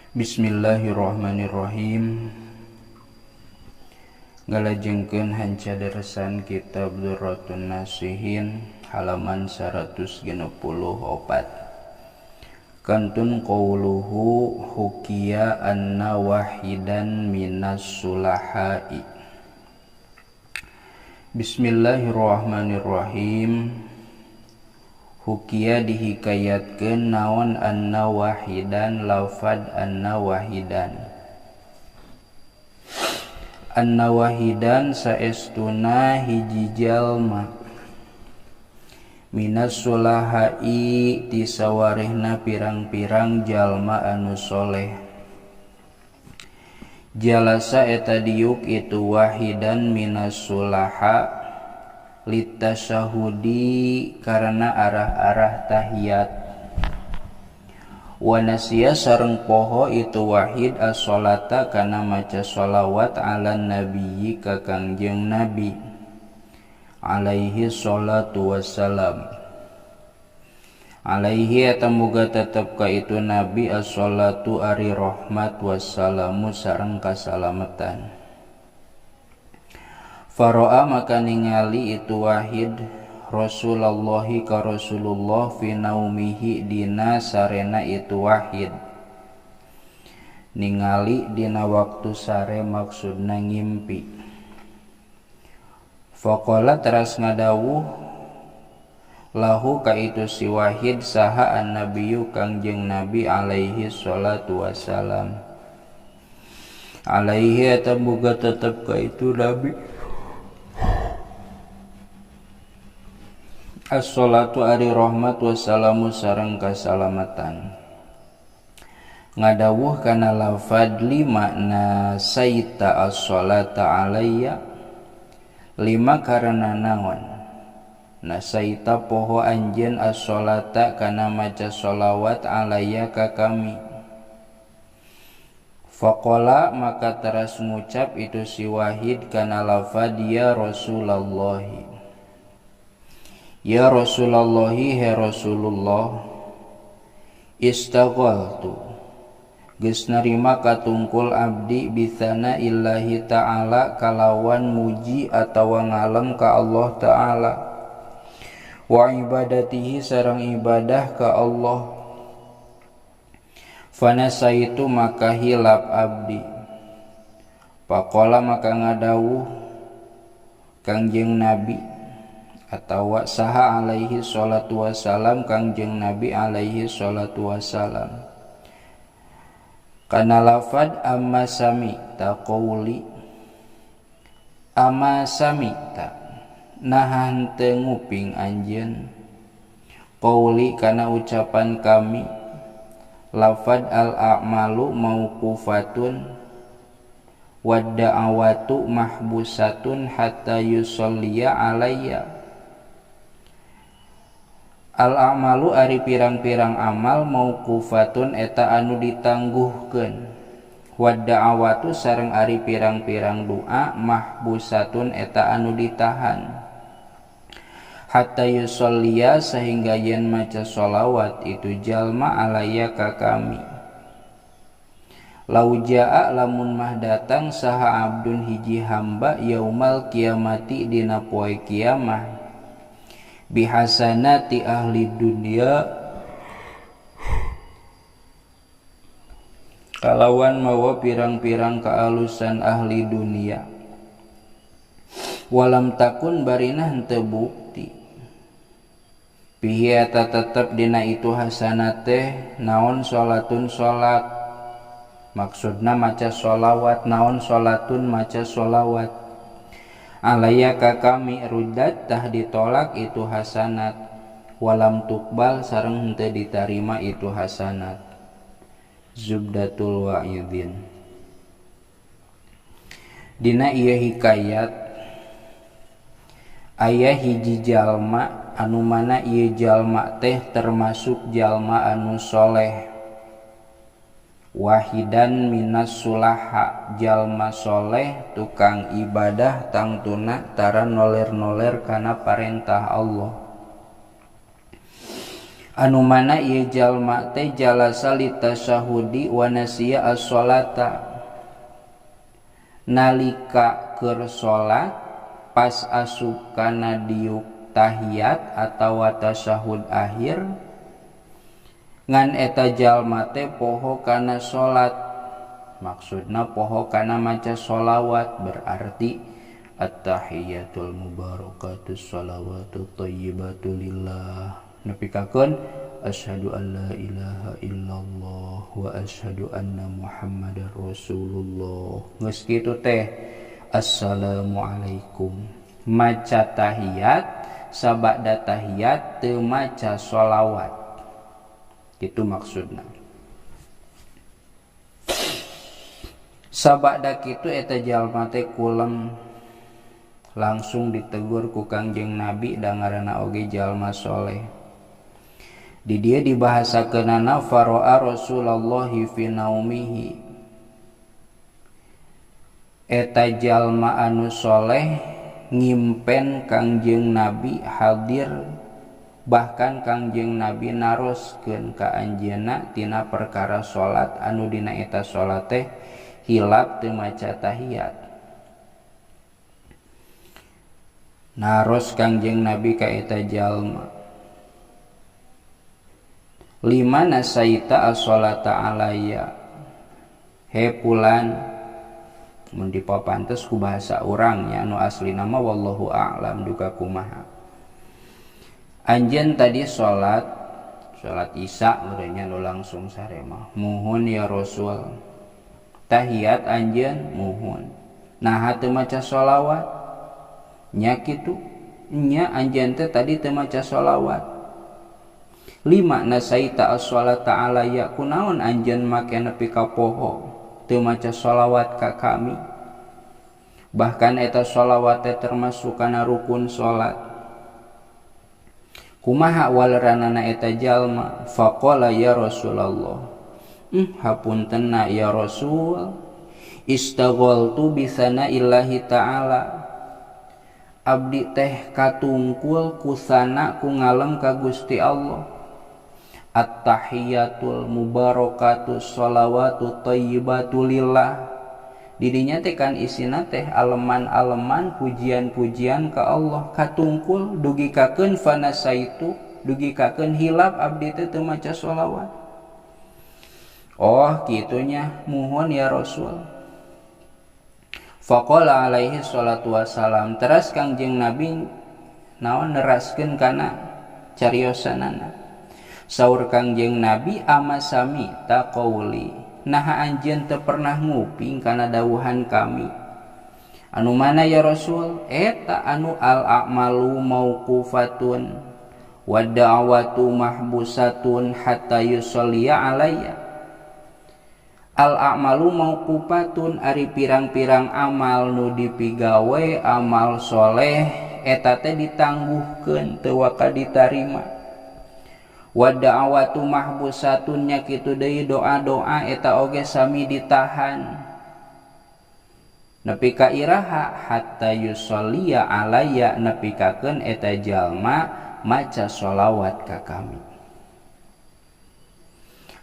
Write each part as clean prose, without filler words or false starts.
Bismillahirrahmanirrahim. Galajengkeun hancadaresan kitab Durratun Nasihin halaman 164. Kantun qauluhu hukiya anna wahidan minas sulahai. Bismillahirrahmanirrahim. Hukiya dihikayatkeun naon anna wahidan lafad anna wahidan. Anna wahidan saestuna hiji jalma minas sulahai ti sawarehna pirang-pirang jalma anu soleh. Jalasa eta diuk itu wahidan minas sulaha litasyahudi karena arah-arah tahiyat. Wa nasiya sareng poho itu wahid as-sholata kana maca sholawat ala nabiyyi ka Kangjeng Nabi alaihi sholatu wassalam. Alaihi eta muga tetep ka itu Nabi as-sholatu ari rahmat wassalamu sareng kasalamatan. Faro'a maka ningali itu wahid Rasulullahi ka Rasulullah fi naumihi dina sarena itu wahid. Ningali dina waktu sare maksudna ngimpi. Faqala teras ngadawuh lahu ka itu si wahid saha an-nabiyyu Kangjeng Nabi alaihi sholatu wassalam. Alaihi eta boga tetep ka itu Nabi as-sholatu ari rahmat wassalamu sareng kasalamatan. Ngadawuh kana lafad lima na saita as-sholata alayya lima karena naon nasaita poho anjeun as-sholata kana maca sholawat alayya ka kami. Faqala maka teras ngucap itu si wahid kana lafad ya Rasulullahi. Ya Rasulullahi he Rasulullah istaghaltu geus narima katungkul abdi bitsana illahi ta'ala kalawan muji atawa ngalem ka Allah ta'ala wa ibadatihi sareng ibadah ka Allah. Fanasaitu maka hilap abdi. Faqala maka ngadawuh Kangjeng Nabi atawa saha alaihi sholatu wassalam Kangjeng Nabi alaihi sholatu wassalam kana lafad amma sami'ta qauli amma sami'ta nah henteu nguping anjeun qauli kana ucapan kami lafad al-a'malu mauqufatun wad da'awatu mahbusatun hatta yusolliya alayya. Al-amalu ari pirang-pirang amal mauqufatun eta anu ditangguhkeun. Wad da'awatu sareng ari pirang-pirang doa mahbusatun eta anu ditahan. Hatta yusolliya sehingga yen maca sholawat itu jalma alaya ka kami. Lau jaa lamun mah datang saha abdun hiji hamba yaumal kiamati dina poe kiamah bihasanati ahli dunia kalawan mawa pirang-pirang kaalusan ahli dunia walam takun barina henteu bukti bihi eta tetep dina itu hasanat teh naon sholatun sholat maksudna maca sholawat naon sholatun maca sholawat alaya ka kami ruddat tah ditolak itu hasanat walam tukbal sareng henteu ditarima itu hasanat. Zubdatul wa'idin. Dina ieu hikayat aya hiji jalma anu mana ieu jalma teh termasuk jalma anu soleh. Wahidan minas sulaha jalma soleh tukang ibadah tangtuna tara noler-noler kana parentah Allah. anu mana ieu jalma teh jalasa litasyahudi wa nasiya as-sholata nalika keur salat pas asup kana diuk tahiyat atawa tasyahud akhir ngan eta jalma teh poho kana salat, maksudna poho kana maca sholawat, berarti at-tahiyatul mubarakatus sholawatut thayyibatu lillah nepikakeun asyhadu an la ilaha illallah wa asyhadu anna muhammadar rasulullah. Geus kitu teh assalamualaikum maca tahiyat, sabada tahiyat teu maca sholawat, gitu maksudna. Sabada kitu eta jalma teh kulem langsung ditegur ku Kangjeng Nabi da ngaranna oge jalma soleh. Di dieu dibahasakeunana faro'a Rasulullah fi naumihi, eta jalma anu soleh ngimpen Kangjeng Nabi hadir, bahkan Kangjeng Nabi naroskeun ka anjeunna tina perkara salat anu dina eta salat teh hilap teu maca tahiyat. Naros Kangjeng Nabi ka eta jalma, lima nasaita as-sholata alayya, he pulan mun dipapantes ku bahasa urang nya anu asli nama wallahu a'lam duka kumaha. Anjeun tadi salat isya urangnya nu langsung sare mah muhun ya Rasul, tahiyat anjeun muhun, naha teu maca sholawat nya kitu nya anjeun teh tadi teu maca sholawat. Lima nasaita as-sholata alayya, kunaon anjeun make nepi ka poho teu maca sholawat ka kami, bahkan eta sholawat teh termasuk kana rukun salat. Kumaha waleranana eta jalma? Faqala ya Rasulullah, hapuntenna ya Rasul, istaghaltu bisana illahi ta'ala, abdi teh katungkul kusana ku ngalem ka Gusti Allah. At-tahiyatul mubarakatus sholawatut thayyibatu lillah, didinya teh kan isina teh aleman-aleman pujian-pujian ka Allah, katungkul dugi kakeun fanasaitu, dugi kakeun hilap abdi teh teu maca sholawat. Oh kitunya muhun ya Rasul. Faqala alaihi salatu wassalam, teras Kangjeng Nabi naon neraskeun kana cariosanana. Saur Kangjeng Nabi, amasami taqauli, naha anjeun teu pernah nguping kana dawuhan kami. Anu mana ya Rasul? Eta anu al-a'malu mauqufatun wa da'watu mahbusatun hatta yusalliya alayya. Al-a'malu mauqufatun ari pirang-pirang amal nu dipigawe amal soleh eta teh ditangguhkeun teu waka ditarima. Wa da'watu mahbusatun nya kitu deui doa-doa eta oge sami ditahan nepi ka iraha hatta yusalliya alayya, nepikakeun eta jalma maca sholawat ka kami.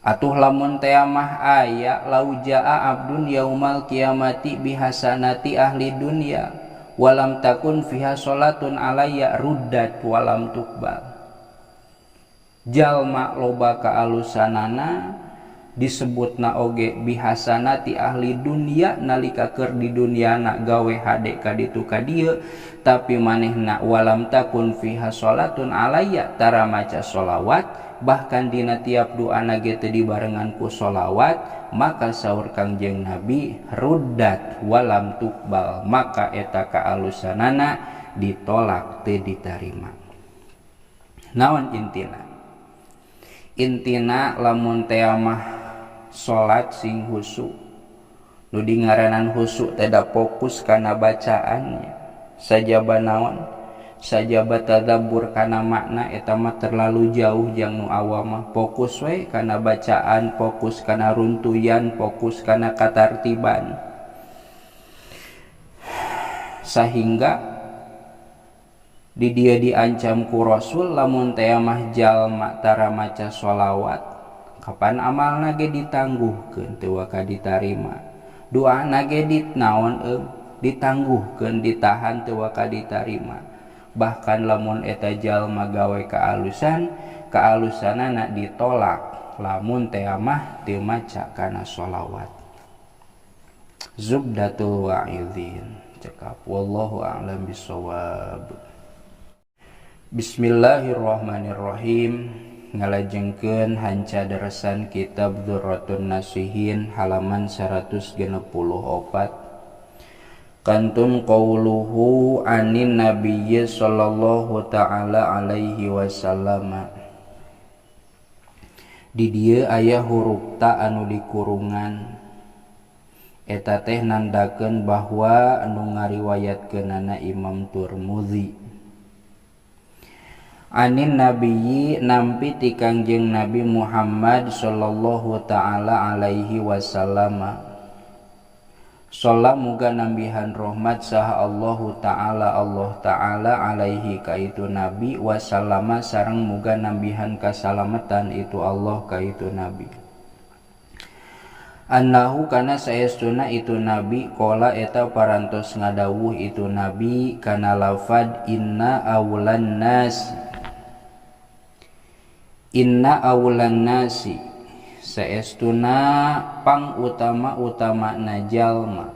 Atuh lamun teh mah aya laujaa abdun yaumal kiamati bihasanati ahli dunya walam takun fiha sholatun alayya ruddat walam tuqbal. Jalma loba ka alusanana disebutna oge bihasanati ahli dunia nalika keur di dunyana gawe hade ka ditu ka dieu, tapi manehna walam takun fiha sholatun alayya tara maca sholawat, bahkan dina tiap doana ge teu dibarengan ku sholawat, maka saur Kangjeng Nabi ruddat walam tuqbal, maka eta ka alusanana ditolak teu ditarima. Naon intina? Intina lamun teh mah salat sing husu, nu dingaranan husu teh da fokus kana bacaannya, sajaba naon sajaba tadabbur kana makna eta mah terlalu jauh jang nu awam mah fokus we kana bacaan, fokus kana runtuyan, fokus kana katartiban, di dia diancam ku Rasul lamun teh mah jalma tara maca sholawat kapan amalna ge ditangguhkeun teu waka ditarima, doana ge ditangguhkeun ditahan teu waka ditarima. Bahkan lamun eta jalma gawe kaalusanana ditolak lamun teh mah teu maca kana sholawat. Zubdatul wa'idhin cekap wallahu a'lam bishawab. Bismillahirrahmanirrahim. Ngalajengkeun hanca darasan kitab Durratun Nasihin halaman 164. Kantun qauluhu anin nabiyyi sallallahu ta'ala alaihi wasallam. Di dieu aya huruf ta anu dikurungan. Eta teh nandakeun bahwa anu ngariwayatkeunana Imam Tirmidzi. Anin nabiyyi nampi ti Kangjeng Nabi Muhammad sallallahu ta'ala alaihi wasallam. Shalla muga nambihan rahmat saha Allah Ta'ala alaihi kaitu Nabi wasallama sareng muga nambihan kasalamatan itu Allah kaitu Nabi. Annahu kana saestuna itu Nabi qala eta parantos ngadawuh itu Nabi kana lafad inna awlan nasi saestuna pang utama jalma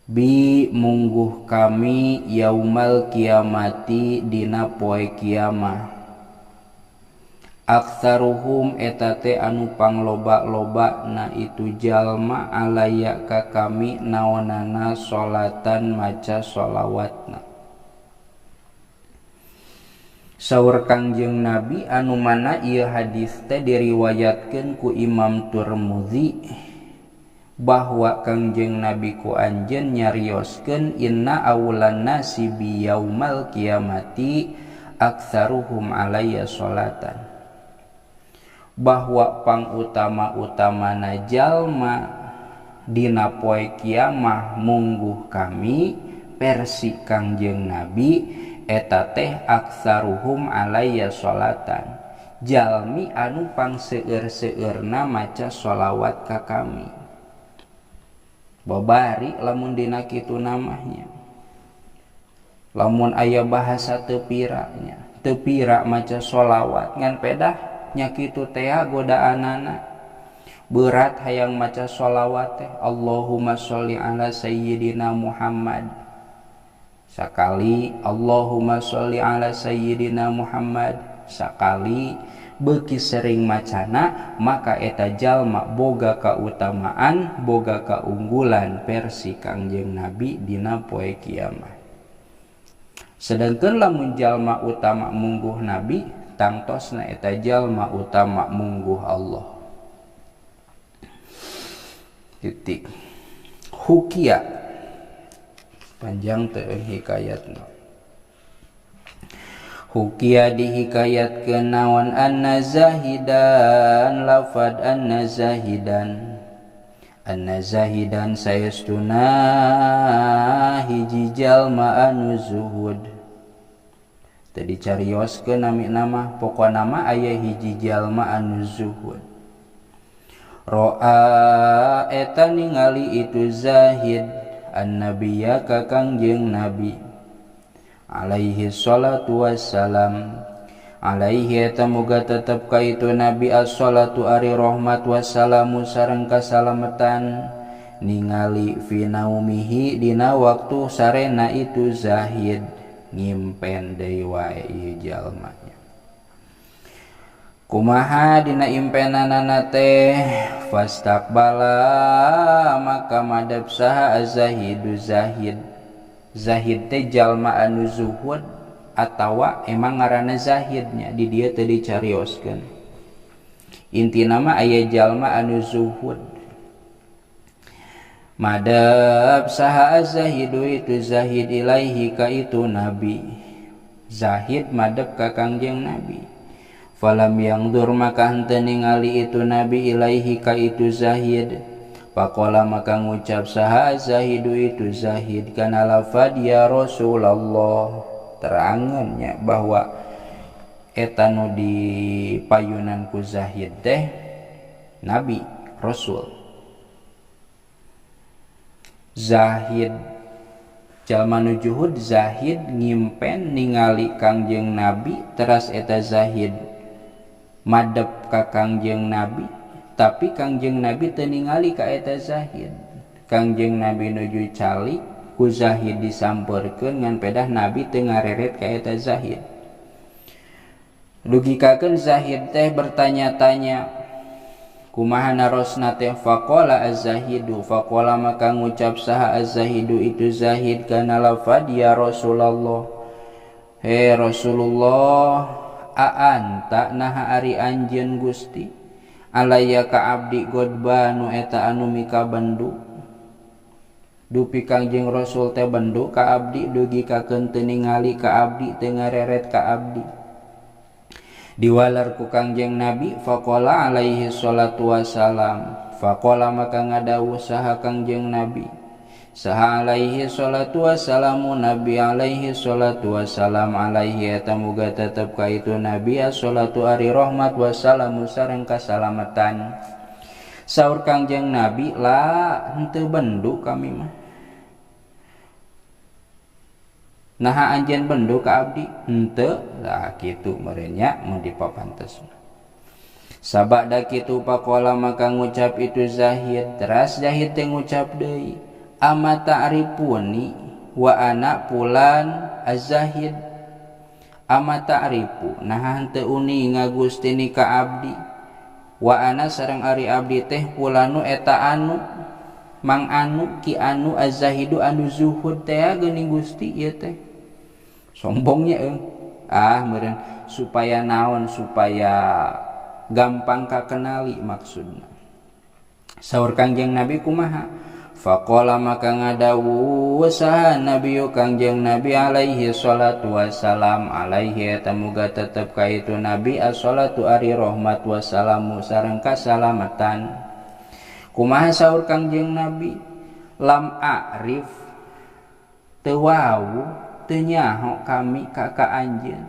bi mungguh kami yaumal kiamati dina poe kiamah. Aktsaruhum eta teh anu pangloba-loba na itu jalma alaya ka kami naonana sholatan maca sholawatna. Saur Kangjeng Nabi anu mana ieu hadis teh diriwayatkeun ku Imam Tirmidzi bahwa Kangjeng Nabi ku anjeun nyarioskeun inna awlan nasi bi yaumal kiamati aktsaruhum alaya sholatan. Bahwa pang utama-utamana jalma dina poe kiamah mungguh kami versi Kangjeng Nabi eta teh aktsaruhum alaiya sholatan, jalmi anu pang seueur-seueurna maca sholawat ka kami. Babari lamun dina kitu namanya, lamun aya bahasa teu pira maca sholawat ngan pedah nya kitu teh godaanana berat hayang maca sholawat teh. Allahumma sholli ala sayyidina Muhammad sakali, Allahumma sholli ala sayyidina Muhammad sakali, beuki sering macana maka eta jalma boga kautamaan boga kaunggulan versi Kangjeng Nabi dina poe kiamah. Sedangkeun lamun jalma utama mungguh Nabi tangtosna eta jalma utama mungguh Allah. Titik. Hukia panjang teu hikayatna. Hukia dihikayatkeun naon anna zahidan lafad anna zahidan saestuna hiji jalma anu zuhud. Tadi carioskeun nami nama pokona nama aya hiji jalma anu zuhud. Ro'a eta ningali itu zahid an-nabiyya ka Kangjeng Nabi alaihi salatu wassalam. Alaihi eta muga tetep ka itu Nabi as-salatu ari rahmat wassalamu sareng kasalamatan ningali fi naumihi dina waktu sarena itu zahid ngimpen deui wae ieu jalma. Kumaha dina impenanana teh fastaqbala maka madab saha az-zahidu zahid teh jalma anu zuhud atawa emang ngaranna zahidnya di dieu teu dicarioskeun. Intina mah aya jalma anu zuhud. Madab saha az-zahidu itu zahid ilaihi ka itu Nabi. Zahid madab ka Kangjeng Nabi. Falam yangdur maka henteu ningali itu Nabi ilaihi ka itu zahid. Faqala maka ngucap saha zahidu itu zahid kana lafad ya Rasulullah. terangannya bahwa eta nu dipayunan ku Zahid teh nabi rasul. Zahid jalma nu juhud Zahid ngimpen ningali Kangjeng Nabi, teras eta Zahid madep ka Kangjeng Nabi, tapi Kangjeng Nabi teu ningali ka eta Zahid. Kangjeng Nabi nuju calik ku Zahid disampeurkeun ngan pedah Nabi teu ngareret ka eta Zahid. Dugikakeun Zahid teh bertanya-tanya kumaha narosna teh. Faqala az-Zahidu, faqala maka ngucap saha az-Zahidu itu Zahid kana lafad ya Rasulullah, he Rasulullah, anta naha ari anjeun Gusti, alaya ka abdi godbanu eta anu mika bendu. Dupi Kangjeng Rasul teh bendu ka abdi, dugikakeun teu ningali ka abdi, teu ngareret ka abdi. Diwalar ku Kangjeng Nabi, faqala alaihi salatu wassalam, faqala maka ngadawuh saha Kangjeng Nabi, saha alaihi salatu wassalamu Nabi alaihi salatu wassalam, alaihi eta muga tetep ka itu Nabi as-salatu ari rahmat wassalamu sareng kasalamatan. Saur Kangjeng Nabi, la henteu bendu kami mah. Naha anjeun bendu ka abdi? Henteu. Lah kitu merenya mun dipapantesna. Sabada kitu faqala maka ngucap itu Zahid, teras Zahid teh ngucap deui, ama ta'rifuni wa ana pulan az-Zahid. Ama ta'rifu naha henteu uning ngagustini ka abdi, wa ana sareng ari abdi teh pulanu eta anu mang anu ki anu az-Zahidu anu zuhud teh geuning Gusti ieu teh. Sombongnya meureun supaya naon, supaya gampang kakenali maksudna. Saur Kangjeng Nabi kumaha? Faqala maka ngadawuh saha Nabi Kangjeng Nabi alaihi salatu wassalam, alaihi eta muga tetep ka itu Nabi as-salatu ari rahmat wassalamu sareng kasalamatan. Kumaha saur Kangjeng Nabi? Lam a'rif teu wau teu nyaho kami ka anjeun.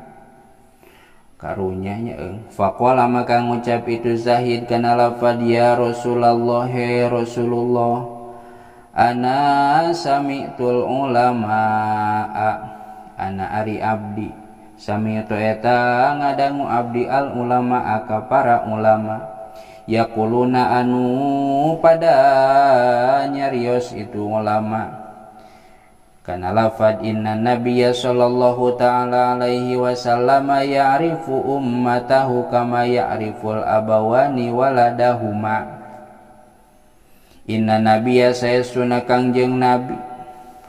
Karunya nya faqala maka ngucap itu Zahid kana lafad ya Rasulullah, he Rasulullah, ana sami'tul ulama, ana ari abdi, sami'tu eta ngadangu abdi al ulama ka para ulama, yaquluna anu pada nyarios itu ulama kana lafad inna nabiyya sallallahu ta'ala alaihi wasallam ya'rifu ummatahu kama ya'riful abawani waladahuma. Inna nabiyya sayasuna Kangjeng Nabi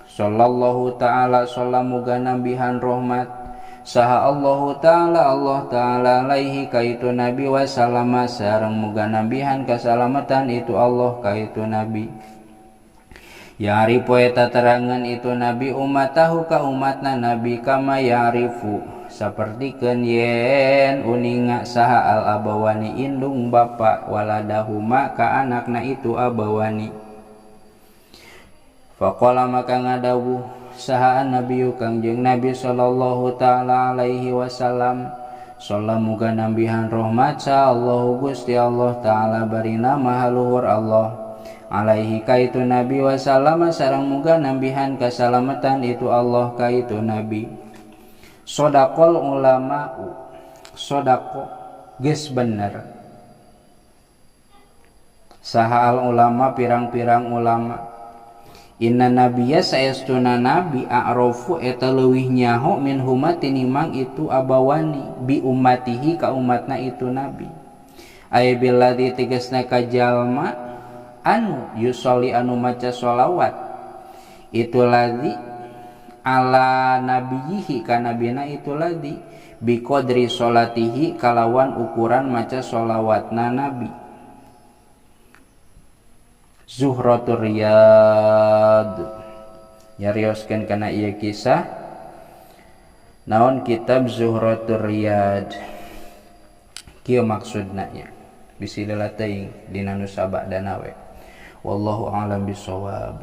sallallahu ta'ala sallam muga nambihan rahmat saha Allahu ta'ala Allah ta'ala alaihi kaitu Nabi wasallama sareng muga nambihan kasalamatan itu Allah kaitu Nabi. Ya'rifu eta terangan itu Nabi ummatahu ka umatna Nabi kama ya'rifu sapertikeun yen uninga saha al abawani indung bapa waladahuma ka anakna itu abawani. Faqala maka ngadawuh saha Nabi Kangjeng Nabi sallallahu ta'ala alaihi wasallam, sallam muga nambihan rahmat sa Allahu Gusti Allah ta'ala barina maha luhur Allah alaihi kaitu Nabi wasallam sareng muga nambihan kasalamatan itu Allah kaitu Nabi. Sodaqol ulama, sodaqo geus bener saha al ulama pirang-pirang ulama. Inna nabiyya saestuna nabi a'rafu eta leuwih nyaho min huma tinimang itu abawani bi ummatihi ka umatna itu nabi. Ay billadzi tegasna ka jalma anu yusolli anu maca sholawat itu ladzi ala nabiyihi ka nabina itu ladzi biqadri sholatihi kalawan ukuran maca sholawatna nabi. Zuhratur Riyad nyarioskeun kana ieu kisah naon kitab Zuhratur Riyad kieu maksudna nya bisi leula teuing dina nu sabadana we. Wallahu a'lam bishawab.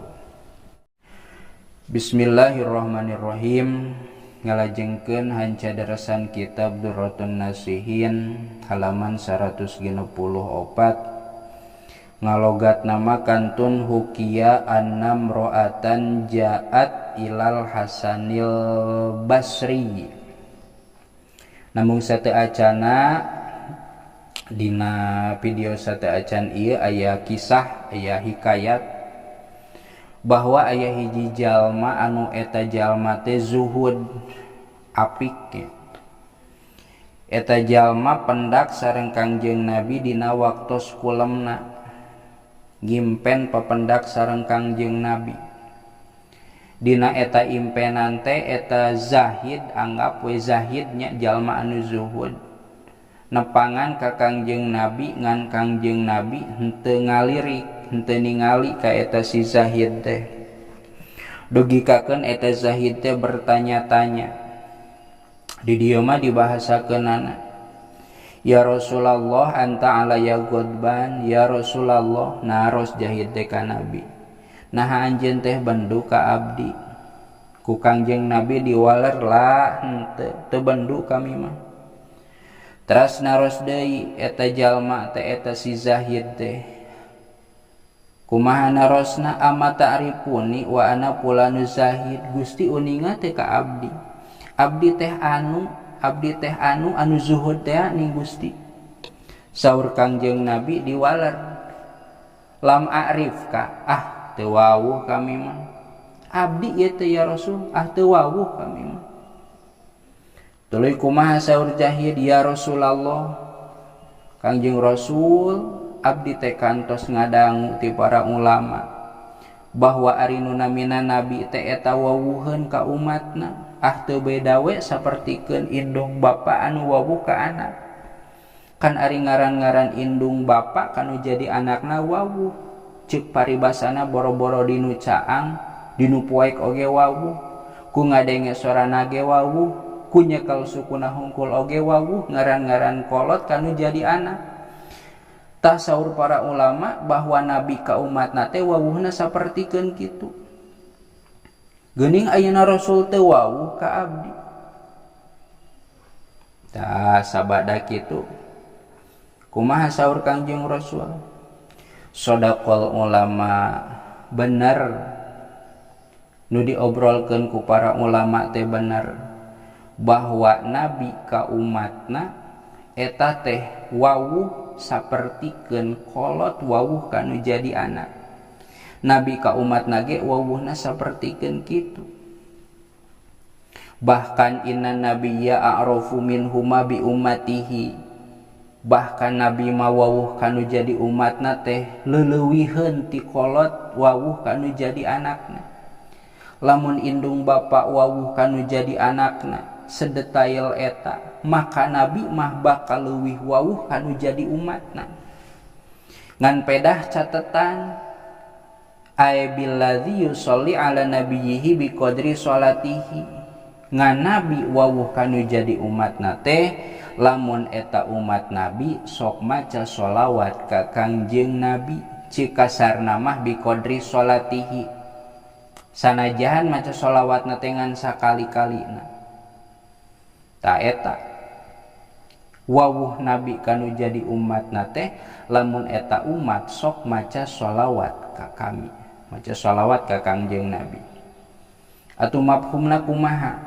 Bismillahirrahmanirrahim. ngalajengkeun hanca darasan kitab Durratun Nasihin halaman 164 ngalogat nama kantun hukia annam ro'atan ja'at ilal Hasanil Basri. Namun sate acana dina video sate acan ieu aya kisah aya hikayat bahwa aya hiji jalma anu eta jalma teh zuhud apik. Eta jalma pendak sareng Kangjeng Nabi dina waktos kulemna. Gimpen papendak sareng Kangjeng Nabi. Dina eta impenan teh eta zahid, anggap we zahidnya jalma anu zuhud. Nepangan ka Kangjeng Nabi ngan Kangjeng Nabi henteu ngalirik, henteu ningali ka eta si zahid teh. Dugikakeun eta zahid teh bertanya-tanya. Di dieu mah dibahasakeunana. Ya Rasulullah anta alaya godban, ya Rasulullah naros jahid teh ka Nabi. Nah anjeun teh bendu ka abdi. Ku Kangjeng Nabi diwaler lah henteu teu bendu kami mah. Teras naros deui eta jalma teh eta si zahid teh. Kumaha narosna ama ta'rifuni wa ana pulanu zahid. Gusti uninga teh ka abdi. Abdi teh anu zuhud teh ning Gusti. Saur Kangjeng Nabi diwaler. Lam a'rifka, teu wawuh kami mah. Abdi ieu teh ya Rasul, teu wawuh kami mah. Tuluy kumaha saur jahid ya Rasulullah. Kangjeng Rasul, abdi teh kantos ngadangu ti para ulama bahwa ari nu namina nabi teh eta wawuheun ka umatna. Teu beda we sapertikeun indung bapa anu wawuh ka anak. Kan ari ngaran-ngaran indung bapa kanu jadi anakna wawuh. Ceuk paribasana boro-boro dinu caang, dinu poek oge wawuh. Ku ngadenge sorana ge wawuh, ku nyekel sukuna hungkul oge wawuh, ngaran-ngaran kolot kanu jadi anak. Tah saur para ulama bahwa nabi ka umatna teh wawuhna sapertikeun kitu. Geuning ayeuna Rasul teu wawuh ka abdi. Tah sabada kitu. Kumaha saur Kangjeng Rasul? Shadaqal ulama, bener nu diobrolkeun ku para ulama teh bener bahwa nabi ka umatna eta teh wawuh sapertikeun kolot wawuh kanu jadi anak. Nabi ka umatna ge wawuhna sapertikeun kitu. Bahkan inna nabiyya a'rafu minhuma bi ummatihi. Bahkan nabi mah wawuh kanu jadi umatna teh leuleuwiheun ti kolot wawuh kanu jadi anakna. Lamun indung bapa wawuh kanu jadi anakna sedetail eta, maka nabi mah bakal leuwih wawuh kanu jadi umatna. Ngan pedah catetan ay billadzi yusolli ala nabiyhi biqadri sholatihi. Ngan nabi wawuh kanu jadi umatna teh lamun eta umat nabi sok maca sholawat ka Kangjeng Nabi. Cik kasarna mah biqadri sholatihi. Sanajan maca sholawatna teh ngan sakali-kalina. Ta eta wawuh nabi kanu jadi umatna teh lamun eta umat sok maca sholawat ka kami. Maca sholawat ka Kangjeng Nabi. Atuh mafhumna kumaha?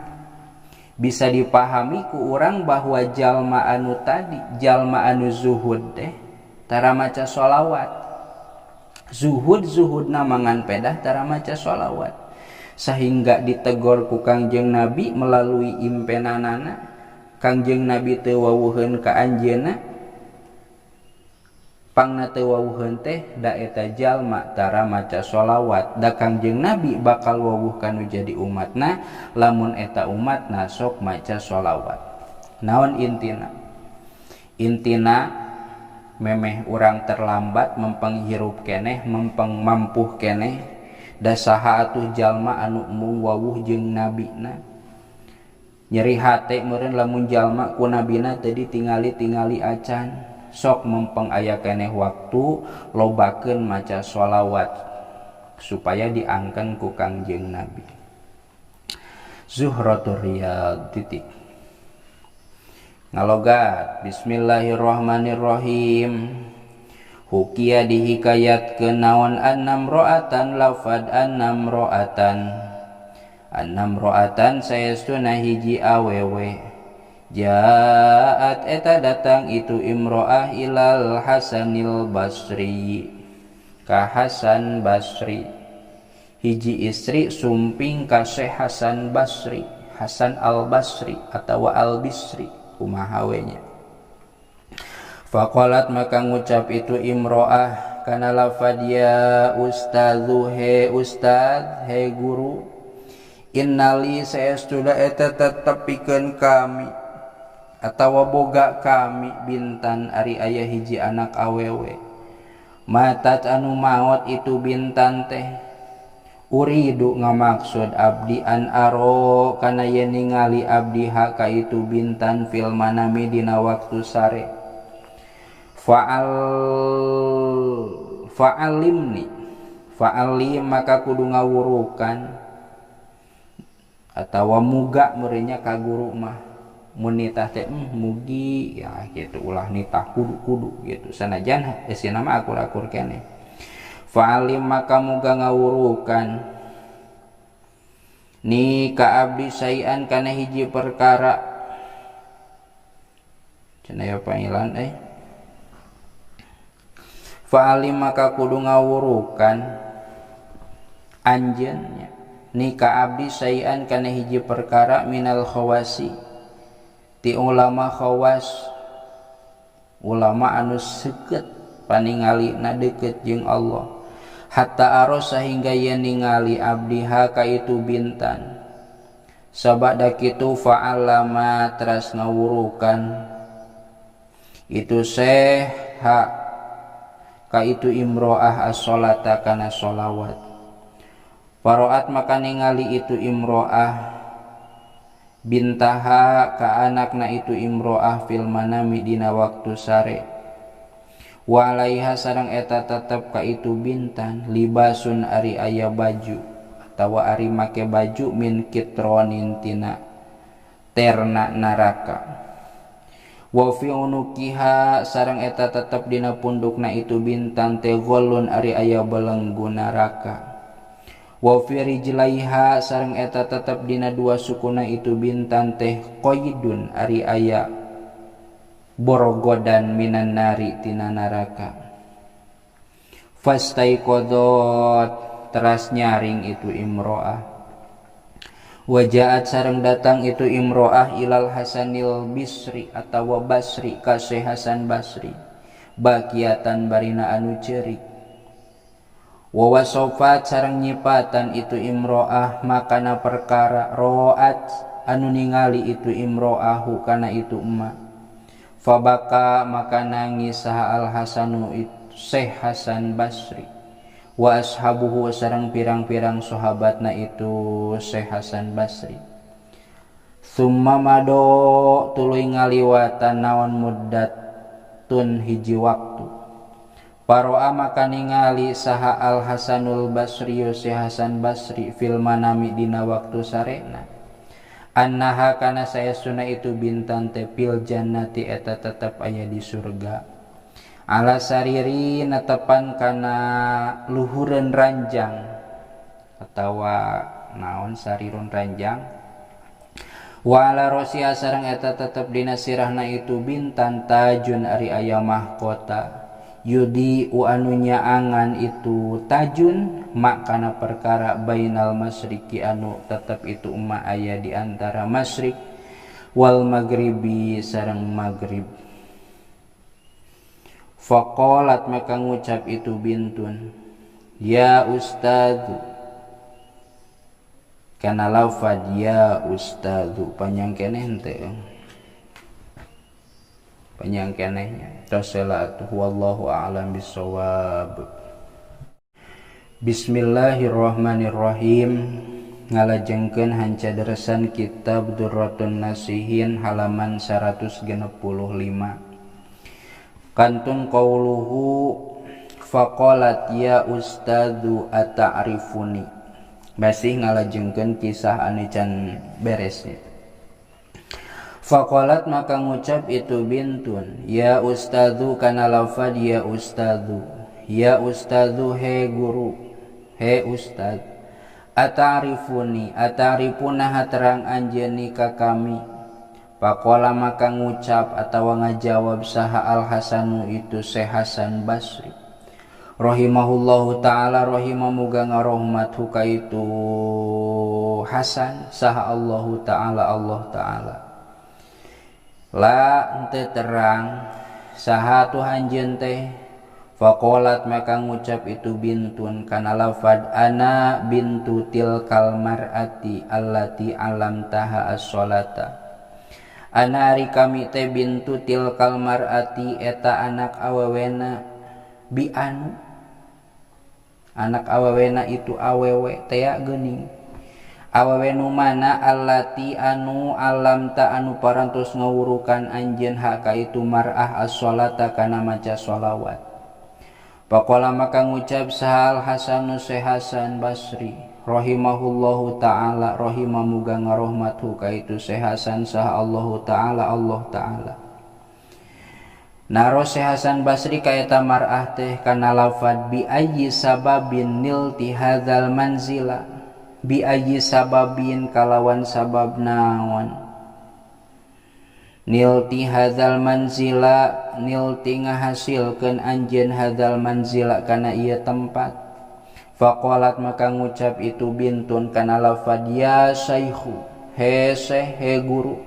Bisa dipahami ku urang bahwa jalma anu tadi, jalma anu zuhud teh tara maca sholawat. Zuhudna mangan pedah tara maca sholawat. Sehingga ditegor ku Kangjeng Nabi melalui impenanana. Kangjeng Nabi teu wawuheun ka anjeunna. Pangna teu wawuheun teh da eta jalma tara maca sholawat. Da Kangjeng Nabi bakal wawuh kanu jadi umatna lamun eta umatna sok maca sholawat. Naon intina? Intina memeh urang terlambat mempeng hirup keneh, mempeng mampuh keneh. Da saha atuh jalma anu mung wawuh jeung nabina. Nyeri hate meureun lamun jalma ku nabina teu ditingali-tingali acan. Sok mempeng aya keneh waktu lobakeun maca sholawat supaya diangken ku Kangjeng Nabi. Zuhratul Riyad titik. Ngalogat Bismillahirrahmanirrahim. Hukia dihikayat ke naon annam ro'atan lafad annam ro'atan sayastuna hiji awewe jaat eta datang itu imro'ah ilal Hasanil Basri ka Hasan Basri hiji istri sumping ka Syekh Hasan Basri Hasan Al Basri atau Al Bisri kumaha we nya. Faqalat maka ngucap itu imro'ah kana lafad ya ustadzu he ustad he guru innali saestuda eta tetepikeun kami atawa boga kami bintan ari aya hiji anak awewe matat anu maot itu bintan teh uridu ngamaksud abdi an aro kana yen ningali abdi haka itu bintan fil manami dina waktu sare fa'alimni fa'alim maka kudu ngawurukan atawa muga meureunnya ka guru mah mun nitah teh mugi ya gitu ulah nitah kudu gitu sanajan esina mah akur-akur keneh fa'alim maka muga ngawurukan ni ka abdi sayan kana hiji perkara cenah panggilan fa'alim maka kudu ngawurukan anjeunnya ni ka abdi sayan kana hiji perkara minal khawasi ti ulama khawas ulama anu seukeut paningalina deukeut jeung Allah hatta aros sehingga yen ningali abdi ka itu bintan sabada kitu fa'alama teras ngawurukan itu seha ka itu imro'ah as-sholata kana sholawat paroat maka ningali itu imro'ah bintaha ka anakna itu imro'ah fil manami dina waktu sare walaiha sareng eta tetep ka itu bintan libasun ari aya baju atawa ari make baju min kitronin tina terna neraka wa fi unukiha sareng eta tetep dina pundukna itu bintan teh ghollun ari aya belenggu neraka wa fi rijlaiha sareng eta tetep dina dua sukuna itu bintan teh qaidun ari aya borogodan minan nari tina neraka fastaiqadot teras nyaring itu imro'ah wajaat sareng datang itu imro'ah ilal Hasanil Bisri atawa Basri ka Syekh Hasan Basri bakiatan barina anu ceurik wa wasofat sareng nyipatan itu imro'ah makana perkara roat anu ningali itu imro'ahu kana itu emak fabaka maka nangis saha Al Hasanu Syekh Hasan Basri wa ashabuhu sareng pirang-pirang sahabatna itu Syekh Hasan Basri summa mado tuluy ngaliwatan naon muddatun hiji waktu paroa maka ningali saha Al Hasanul Basri Syekh Hasan Basri fil manami dina waktu sarena annaha kana sayasuna itu bintan teh fil jannati eta tetep aya di surga ala sariri netepan kana luhureun ranjang atawa naon sarirun ranjang wa ala rosya sareng eta tetep dina sirahna itu bintan tajun ari aya mahkota yudi anu nyaangan itu tajun mak kana perkara bainal masyriki anu tetep itu umma aya di antara masyrik wal maghribi sareng maghrib faqalat maka ngucap itu bintun ya ustadzu kana lafad ya ustadzu panjang keneh henteu panjang kenehnya tasalatu wallahu a'lam bissawab. Bismillahirrahmanirrahim. Ngalajengkeun hanca deresan kitab Durratun Nasihin halaman 165. Kantun qauluhu faqalat ya ustadzu ata'rifuni Basih ngalajengkeun kisah anu can beresnya. Faqalat maka ngucap itu bintun, ya ustadzu kana lafad ya ustadzu, ya ustadzu he guru, he ustad, atarifuna haterang anjeun ka kami. Faqala maka ngucap atawa ngajawab saha Al Hasanu itu Syekh Hasan Basri rahimahullahu ta'ala, rahimamuga ngarohmat hukaitu Hasan saha Allahu ta'ala, Allah ta'ala. La ente terang saha Tuhan jente. Faqalat maka ngucap itu bintun kana lafad ana bintu tilkal mar'ati allati alamtaha as-sholata. Ana ari kami teh bintu tilkal mar'ati eta anak awewena bi anu, anak awewena itu awewe teh geuning, awewe nu mana allati anu alamta anu parantos ngawurukan anjeun haka itu mar'ah as-sholata kana maca sholawat. Faqala maka ngucap sahal Hasanu Syekh Hasan Basri rahimahullahu ta'ala, rahimamuga ngarohmatu kaitu Syekh Hasan saha Allahu ta'ala, Allah ta'ala. Naro Syekh Hasan Basri kaeta mar'ah teh kana lafad bi ayyi sababin nilti hadzal manzila, bi ayyi sababin kalawan sabab naon, nilti hadzal manzila nilti ngahasilkeun anjeun hadzal manzila kana ieu tempat. Faqalat maka ngucap itu bintun kana lafad ya syaikhu, he syekh, he guru,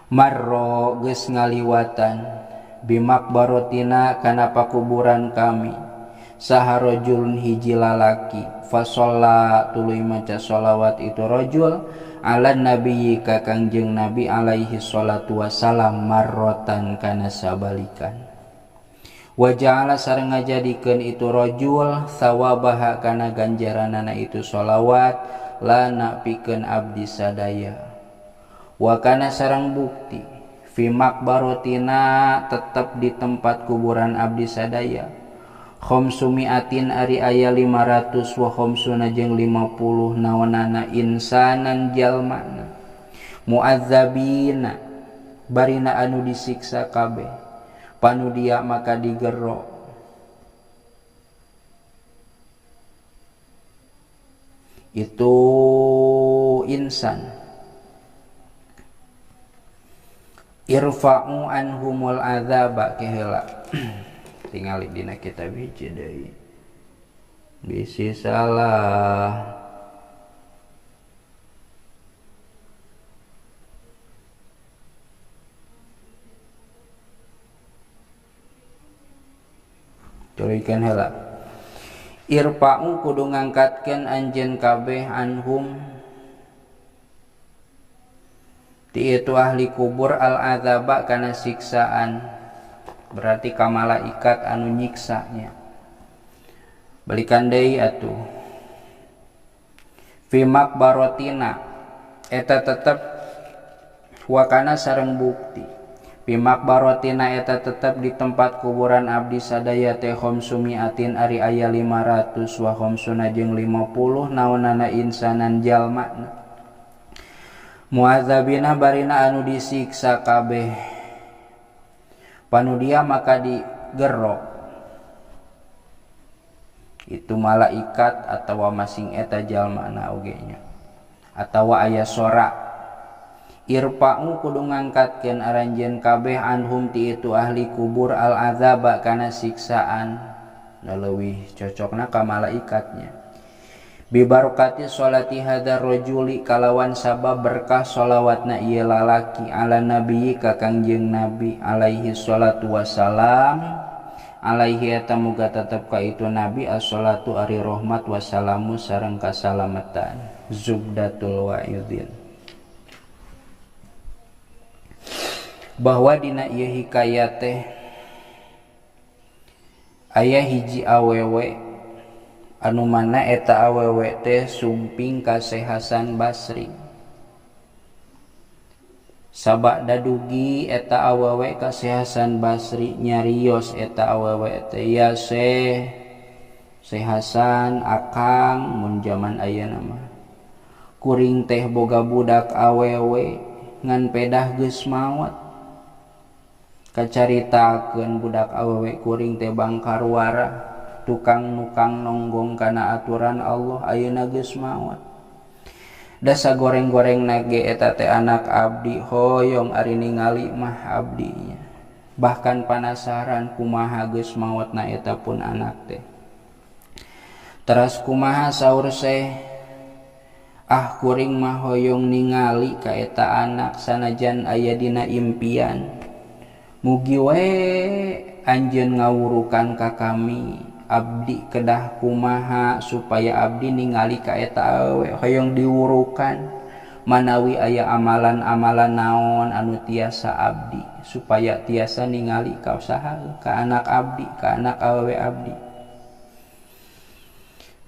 marro geus ngaliwatan bimakbarotina kana pakuburan kami saha rajulun hiji lalaki, fasalla tuluy maca sholawat itu rajul ala nabi ka Kangjeng Nabi alaihi salatu wasalam marrotan kana sabalikan. Wa ja'ala sareng ngajadikeun itu rajul sawabaha kana ganjaranana itu sholawat lana pikeun abdi sadaya. Wa kana sareng bukti fi makbarotina tetep di tempat kuburan abdi sadaya khamsumiatin ari aya 500 wa khamsuna jeung 50 naonana insanan jalmana muadzabina barina anu disiksa kabeh panudia maka digero itu insan. Irfa'u anhumul adzaba keheula tingali dina kitab hiji deui bisi salah turikeun heula. Irfa'u kudu ngangkatkeun anjeun kabeh anhum ti itu ahli kubur al adzaba kana siksaan, berarti ka malaikat anu nyiksanya. Balikan deui atuh fi makbarotina eta tetep wakana sareng bukti fi makbarotina eta tetep di tempat kuburan abdi sadaya teh khamsumiatin ari aya 500 wa khamsuna jeung 50 naonana insanan jalmana muadzabina barina anu disiksa kabeh panudia maka digero itu malaikat atawa masing eta jalmana oge nya atawa aya sora. Irfa'u kudu ngangkatkeun aranjeun kabeh anhum ti itu ahli kubur al adzaba kana siksaan, leuwih cocokna ka malaikatnya. Bi barokati sholati hadzal rajuli kalawan sabab berkah sholawatna ieu lalaki ala nabi ka Kangjeng Nabi alaihi salatu wasalam, alaihi eta muga tetep ka itu nabi as-sholatu ari rahmat wassalamu sareng kasalamatan. Zubdatul wa'idin. Bahwa dina ieu hikayat teh aya hiji awewe anu mana eta awewe teh sumping ka Syekh Hasan Basri. Sabada dugi eta awewe ka Syekh Hasan Basri nyarios eta awewe teh ya Syekh Syekh Hasan akang mun zaman ayeuna mah kuring teh boga budak awewe ngan pedah geus maot kacaritakeun budak awewe kuring teh bangkarwara tukang nukang nonggong kana aturan Allah ayeuna geus maot da sagoreng-goreng nage eta teh anak abdi hoyong ari ningali mah abdinya bahkan penasaran kumaha geus maotna eta pun anak teh teras kumaha saur Syekh kuring mah hoyong ningali ka eta anak sanajan aya dina impian mugi we anjeun ngawurukan ka kami abdi kedah kumaha supaya abdi ningali ka eta awewe hoyong diwurukan manawi aya amalan-amalan naon anu tiasa abdi supaya tiasa ningali ka usaha ka anak abdi ka anak awewe abdi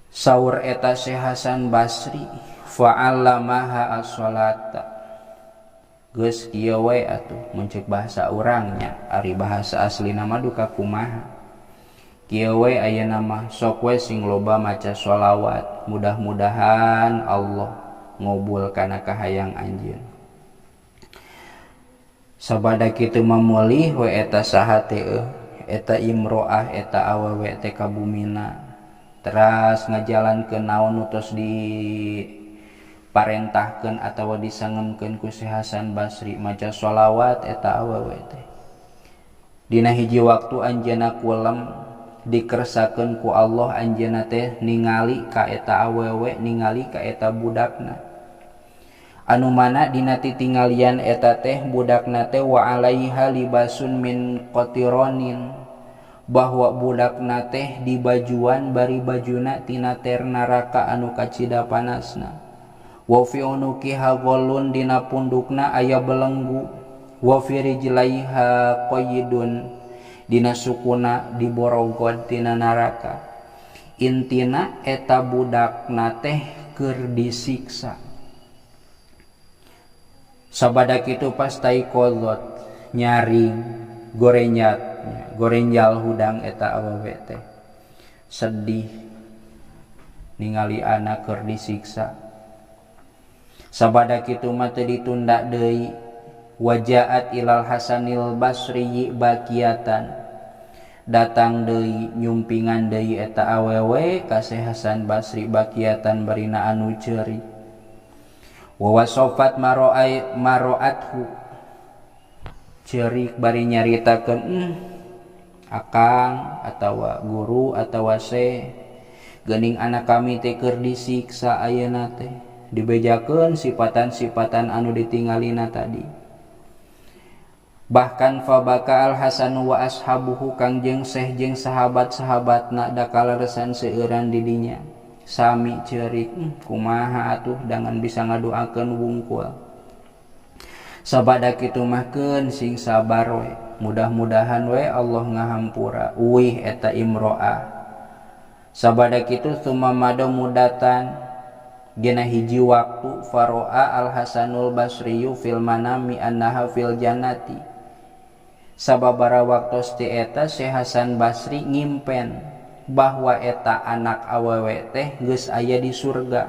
saur eta Syekh Hasan Basri fa'allamaha as-sholata geus kieu we atuh mun ceuk bahasa urangnya ari bahasa aslina mah duka kumaha kieu we ayeuna mah sok we sing loba maca sholawat mudah-mudahan Allah ngobul kana kahayang anjeun sabada kitu mah meulih we eta saha teh eta imroah eta awewe teh ka bumina teras ngajalankeun naon utos di parentahkeun atawa disangemkeun ku Syekh Hasan Basri maca sholawat eta awewe teh dina hiji waktu anjeunna kulem dikersakeun ku Allah anjeunna teh ningali ka eta awewe ningali ka eta budakna anu mana dina titinggalian eta teh budakna teh wa alaiha libasun min qatironin bahwa budakna teh di bajuan bari bajuna tina ter neraka anu kacida panasna wa fi unuqiha ghallun dina pundukna aya belenggu wa fi rijlaiha qaydun dina sukuna diborogod tina neraka intina eta budakna teh keur disiksa sabada kitu pas taiqodzot nyaring gorenjal hudang eta awewe teh sedih ningali anak keur disiksa sabada kitu mah teu ditunda deui wajaat ilal Hasanil Basri bakiatan datang deui nyumpingan deui eta awewe ka Syekh Hasan Basri bakiatan barina anu ceuri wa wasofat maroathu cerik bari nyaritakeun akang atawa guru atawa Syekh geuning anak kami teh keur disiksa ayeuna teh dibejakeun sifatan-sifatan anu ditinggalina tadi bahkan fabaka al Hasan wa ashabuhu kangjeng Syekh jeung sahabat-sahabatna da kaleresan seueuran di dinya sami ceurik kumaha atuh dangan bisa ngadoakeun wungkul sabada kitu mahkeun sing sabar we mudah-mudahan we Allah ngahampura uih eta imroah sabada kitu sumamada mudatan gena hiji waktu faro'a al Hasanul Basriyu fil manami annaha fil jannati sababara waktos ti eta Syekh Hasan Basri ngimpen bahwa eta anak awewe teh geus aya di surga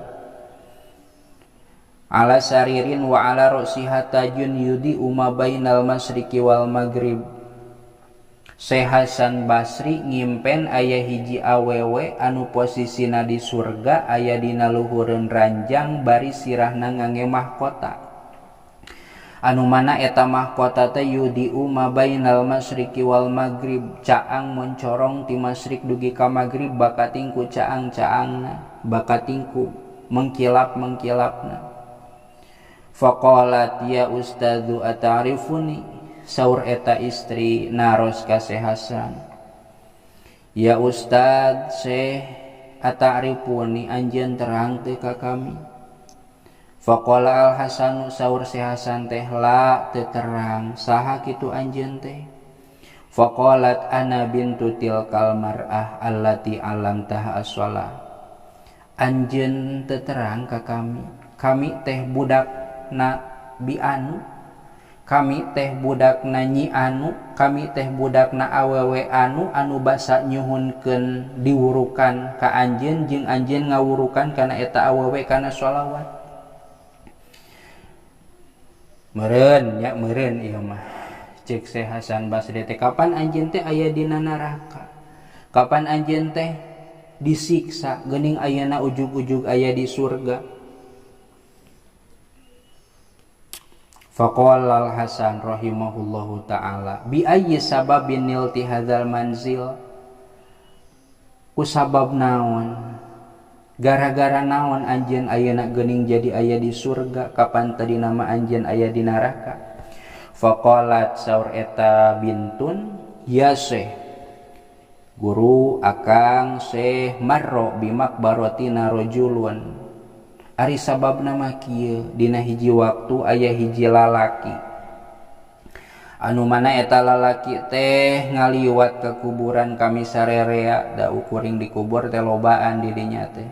ala saririn wa ala ra'siha tajun yudi uma bainal masyriqi wal maghrib Syekh Hasan Basri ngimpen aya hiji awewe anu posisina di surga aya dina luhureun ranjang bari sirahna ngangge mahkota anu mana eta mahkota teh yudi uma bainal masyriqi wal maghrib caang mencorong ti masyriq dugi ka maghrib bakatingku caang-caangna bakatingku mengkilap-mengkilapna faqalat ya ustadzu ata'rifuni saur eta istri naros ka Syekh Hasan ya ustad Syekh ata'rifuni anjeun terang teh ka kami faqala al Hasanu saur Syekh Hasan teh la teu terang saha kitu anjeun teh faqalat ana bintu tilkal mar'ah allati alamtaha as-shalah anjeun teu terang ka kami teh budakna bi anu kami teh budakna Nyi Anu, kami teh budakna awewe anu basa nyuhunkeun diwurukan ka anjeun jeung anjeun ngawurukan kana eta awewe kana sholawat. Meureun nya meureun ieu mah cek Syekh Hasan Basri teh, kapan anjeun teh aya dina neraka, kapan anjeun teh disiksa geuning ayeuna ujug-ujug aya di surga. Faqala Al-Hasan rahimahullahu ta'ala bi ayyi sababin nilti hadzal manzil, ku sabab naon, gara-gara naon anjeun ayeuna geuning jadi aya di surga, kapan tadi nama anjeun aya di neraka. Faqalat saur eta bintun, ya Syekh guru akang Syekh marro bimakbaratina rajulun, ari sababna mah kieu, dina hiji waktu aya hiji lalaki anu mana eta lalaki teh ngaliwat ke kuburan kami sarerea, da ukuring dikubur teh lobaan di dinya teh.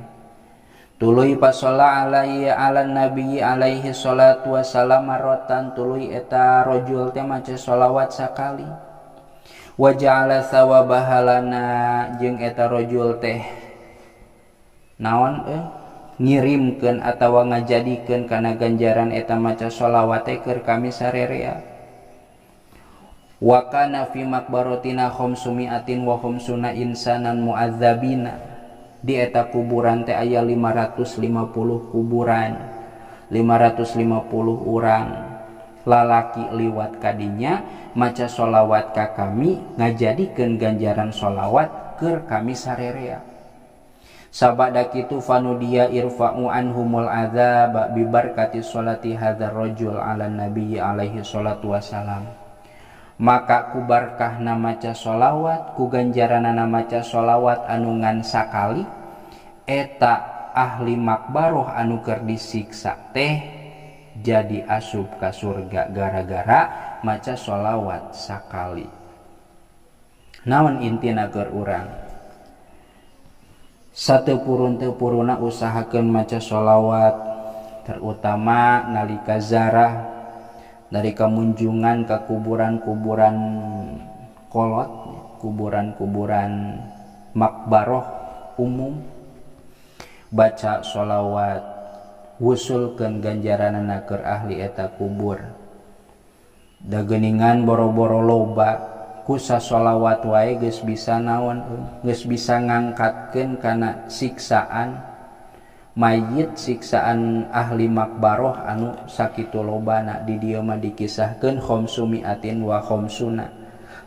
Tuluy pasalla alaihi ala nabi alaihi salatu wassalam marratan, tuluy eta rajul teh maca sholawat sakali. Wa ja'ala thawabahalana, jeung eta rajul teh naon ngirimkeun atawa ngajadikeun kana ganjaran eta maca sholawat teh keur kami sarerea. Wa kana fi maqbaratina khamsumi'atin wa khamsuna insanan mu'adzabina, di eta kuburan teh aya 550 kuburan, 550 urang lalaki liwat kadinya maca sholawat ka kami, ngajadikeun ganjaran sholawat keur kami sarerea. Sabada kitu fanudia irfa'u anhumul adzab bi barakati sholati hadzal rajul ala nabi alaihi salatu wassalam. Maka ku barkahna maca sholawat, ku ganjaranna maca sholawat anu ngan sakali, eta ahli makbaroh anu keur disiksa teh jadi asup ka surga gara-gara maca sholawat sakali. Naon intina keur urang? Satepurun-tepuruna usahakeun maca sholawat, terutama nalika zarah dari kemunjungan ke kuburan-kuburan kolot, kuburan-kuburan makbaroh umum, baca sholawat, wusulkeun ganjaranana keur ahli eta kubur. Da geuningan boro-boro loba kusa sholawat wae geus bisa naon, geus bisa ngangkatkeun kana siksaan mayit, siksaan ahli makbaroh anu sakitu lobana. Di dieu mah dikisahkeun khamsumi'atin wa khamsuna,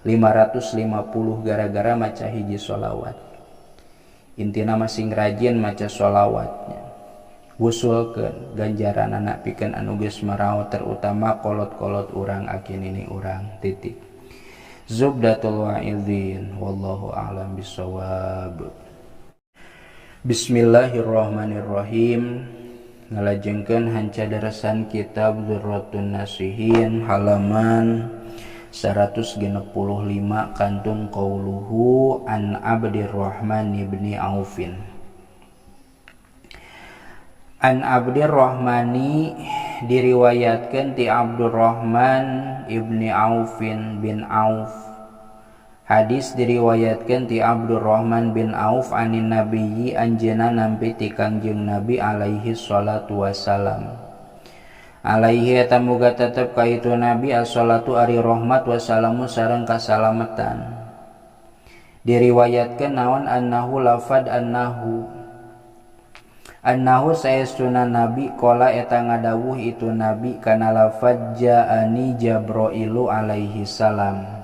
550 gara-gara maca hiji sholawat. Intina masing rajin maca sholawatnya, wusulkeun ganjaran anak pikeun anu geus maraos, terutama kolot-kolot urang akinini urang. Titik. Zubdatul wa'idhin wallahu a'lam bissawab. Bismillahirrahmanirrahim. Ngalajengkeun hanca darasan kitab Dzurratun Nasihin halaman 165 kantun qauluhu an Abdirrahman ibni Aufin. An Abdirrahmani diriwayatkeun ti Abdurrahman ibni Aufin bin Auf. Hadis diriwayatkeun ti Abdurrahman bin Auf anin nabiyyi, anjeunna nampi ti Kangjeng Nabi alaihi salatu wassalam. Alaihi eta muga tetep ka itu Nabi as-salatu ari rahmat wassalamu sareng kasalamatan. Diriwayatkeun naon annahu lafad annahu saestuna Nabi qala eta ngadawuh itu Nabi kana lafad ja'ani Jabrailu alaihi salam.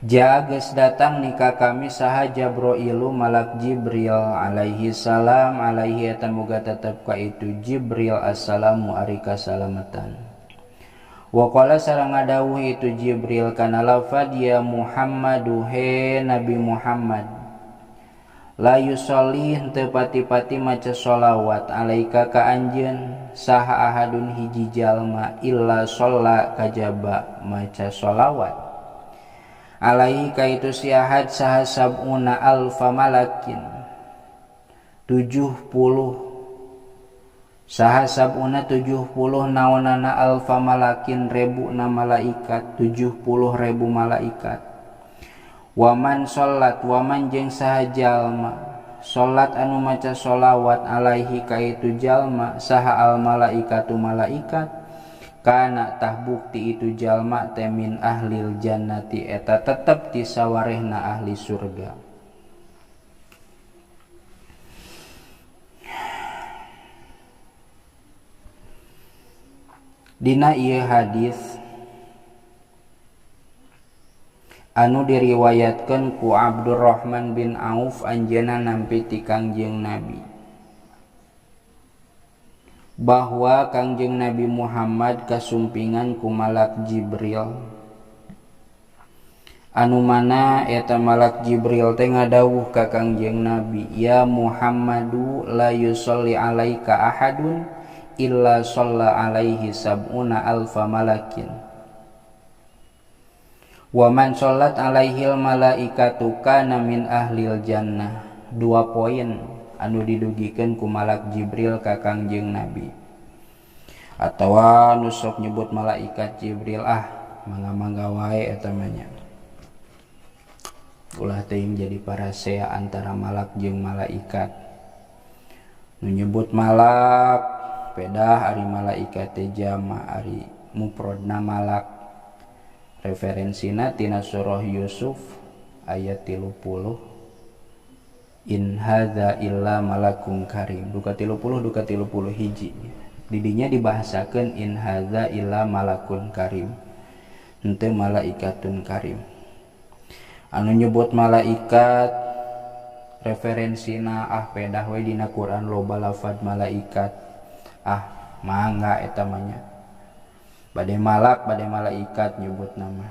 Ja geus datang nika kami saha Jabrailu malak Jibril alaihi salam, alaihi eta muga tetep ka itu Jibril assalamu ari kasalamatan. Wa qala sareng ngadawuh itu Jibril kana lafad ya Muhammadu he Nabi Muhammad, la yusolli henteu pati-pati maca sholawat alaika ka anjeun saha ahadun hiji jalma illa sholla kajaba maca sholawat alaihi ka itu si ahad saha sab'una alfa malakin 70 Saha sab'una 70 naonana alfa malakin rebuna malaikat 70.000 malaikat. Waman sholat waman jeung saha jalma sholat anu maca sholawat alaihi ka itu jalma saha al malaikatu malaikat kana tah bukti itu jalma teh min ahlil jannati eta tetep ti sawarehna ahli surga. Dina ieu hadis anu diriwayatkeun ku Abdurrahman bin Auf anjeunna nampi ti Kangjeng Nabi bahwa Kangjeng Nabi Muhammad kasumpingan ku malak Jibril anu mana eta malak Jibril teh ngadawuh ka Kangjeng Nabi, ya Muhammadu la yusolli alaika ahadun illa shalla alaihi sab'una alfa malakin wa man shollat alaihil malaikatu kana min ahlil jannah. 2 poin anu didugikeun ku malak Jibril ka Kangjeng Nabi atawa nu sok nyebut malaikat Jibril mangga-mangga wae eta mah nya ulah teuing jadi parasea antara malak jeung malaikat. Nu nyebut malak pedah ari malaikat teh jama ari mufradna malak. Referensina tina surah Yusuf ayat 30 in hadza illa malakun karim duka 30 hiji didinya dibahasakeun in hadza illa malakun karim henteu malaikatun karim. Anu nyebut malaikat referensina pedah we dina Quran loba lafaz malaikat mangga eta mah nya bade malak bade malaikat nyebut nama.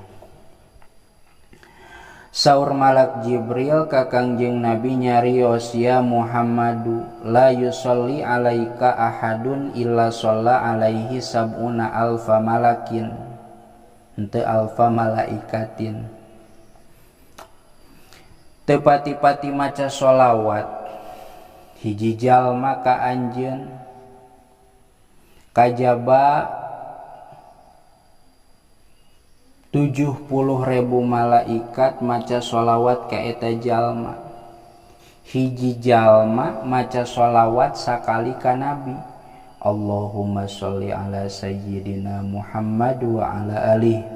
Saur malak Jibril ka Kangjeng Nabi nyarios, ya Muhammadu la yusolli alaika ahadun illa sholla alaihi sab'una alfa malakin henteu alfa malaikatin. Teu pati-pati maca sholawat hiji jalma ka anjeun kajaba 70.000 malaikat maca sholawat ka eta jalma. Hiji jalma maca sholawat sakali ka Nabi, Allahumma sholli ala sayyidina Muhammad wa ala alihi.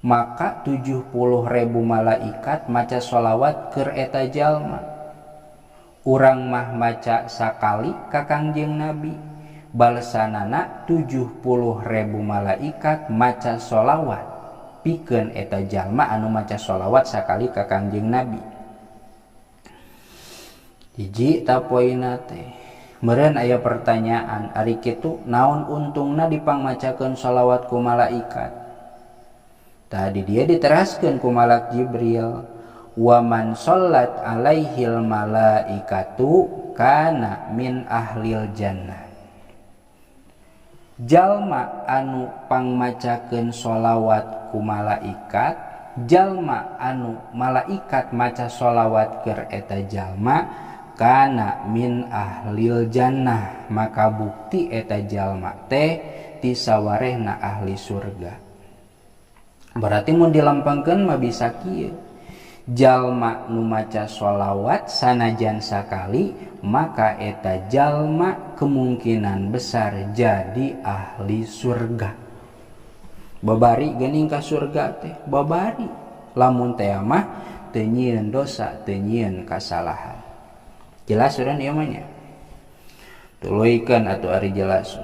Maka 70.000 malaikat maca sholawat keur eta jalma. Urang mah maca sakali ka Kangjeng Nabi, balesanana 70.000 malaikat maca sholawat pikeun eta jalma anu maca sholawat sakali ka Kangjeng Nabi. Hiji ta poina teh meureun aya pertanyaan ari kitu naon untungna dipangmacakeun sholawat ku malaikat. Tadi dia diteraskeun ku malak Jibril, wa man shollat alaihil malaikatu kana min ahlil jannah. Jalma anu pangmacakeun sholawat ku malaikat, jalma anu malaikat maca sholawat keur eta jalma kana min ahlil jannah, maka bukti eta jalma teh ti sawarehna ahli surga. Berarti mun dilampangkeun mah bisa kieu, jalma nu maca sholawat sanajan sakali maka eta jalma kemungkinan besar jadi ahli surga. Babari geuning ka surga teh babari lamun teh mah teu nyieun dosa teu nyieun kasalahan. Jelas urang ieu mah nya. Tuluykeun atuh ari jelas.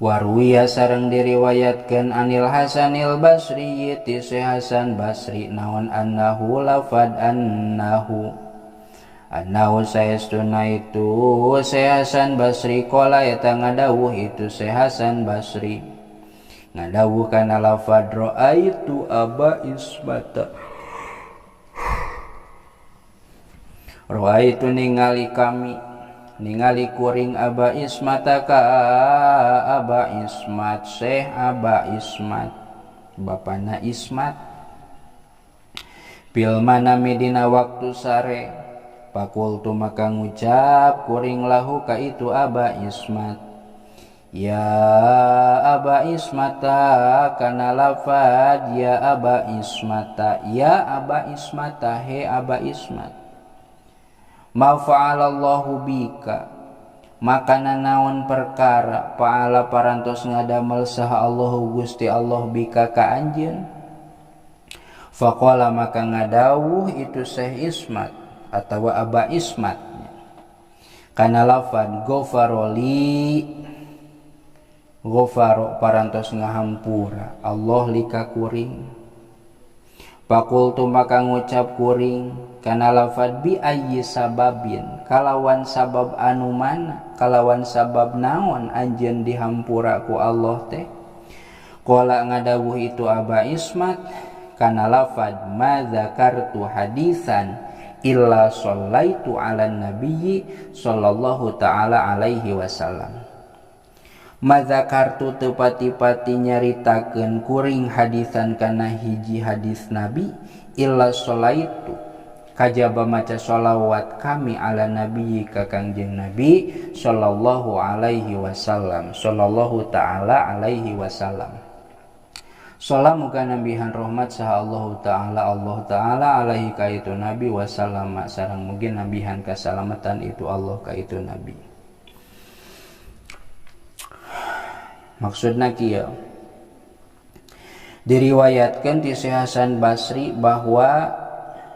Warwiya sareng diriwayatkeun anil Hasanil Basri ti Hasan Basri naon annahu lafad annahu saestuna itu Hasan Basri qala eta ngadawuh itu Hasan Basri ngadawuh kana lafad raaitu aba ismata raaitu ningali kuring aba ismata ka aba ismat Syekh aba ismat bapana ismat bil manami dina waktu sare Fakultu maka ngucap kuring lahu ka itu Aba Ismat, ya Aba Ismata, kana lafad ya Aba Ismata, ya Aba Ismata, he Aba Ismat, ma fa'alallahu bika, maka nanaon perkara fa'ala parantos ngadamel saha Allahu Gusti Allah bika ka anjeun. Faqala maka ngadawuh itu Syekh Ismat atawa Aba Ismat kana lafad ghafaroli, ghafaro parantos ngahampura Allah lika kuring. Fakultu maka ngucap kuring kana lafad bi ayyi sababin, kalawan sabab anu mana, kalawan sabab naon anjeun dihampura ku Allah teh. Qala ngadawuh itu Aba Ismat kana lafad ma dzakartu hadisan illa shallaitu ala nabiyyi sallallahu taala alaihi wasallam. Madzakartu teu pati-pati nyaritakeun kuring hadisan kana hiji hadis Nabi illa sholaitu kajaba maca sholawat kami ala nabiyyi ka Kangjeng Nabi sallallahu alaihi wasallam, sallallahu taala alaihi wasallam. Salam muga nambihan rahmat saha Allah taala alaihi ka itu Nabi wasallam, sareng mugi nambihan kasalamatan itu Allah ka itu Nabi. Maksudna kieu, diriwayatkeun ti Syekh Hasan Basri bahwa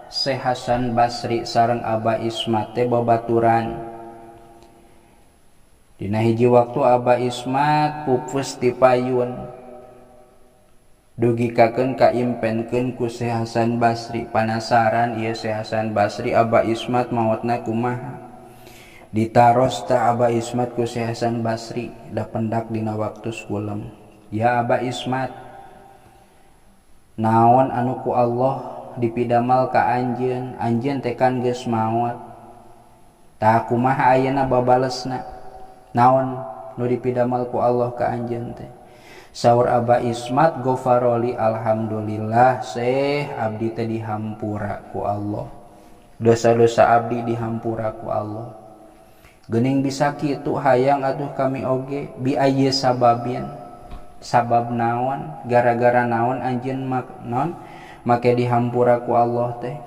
Syekh Hasan Basri sareng Aba Ismat teh babaturan. Dina hiji waktu Aba Ismat pupus ti payun, dugikakeun kaimpenkeun ku Syekh Hasan Basri. Panasaran ieu Syekh Hasan Basri Aba Ismat maotna kumaha. Ditaros ta Aba Ismat ku Syekh Hasan Basri da pendak dina waktu sekulem. Ya Aba Ismat, naon anu ku Allah dipidamal ka anjeun, anjeun teh kan geus maot. Tah kumaha ayeuna babalesna? Naon nu dipidamal ku Allah ka anjeun teh? Saur Aba Ismat, ghafaroli alhamdulillah, Syekh abdi teh dihampura ku Allah. Dosa-dosa abdi dihampura ku Allah. Geuning bisa kitu hayang atuh kami oge bi ayyi sababin, sabab naon, gara-gara naon anjeun make dihampura ku Allah teh.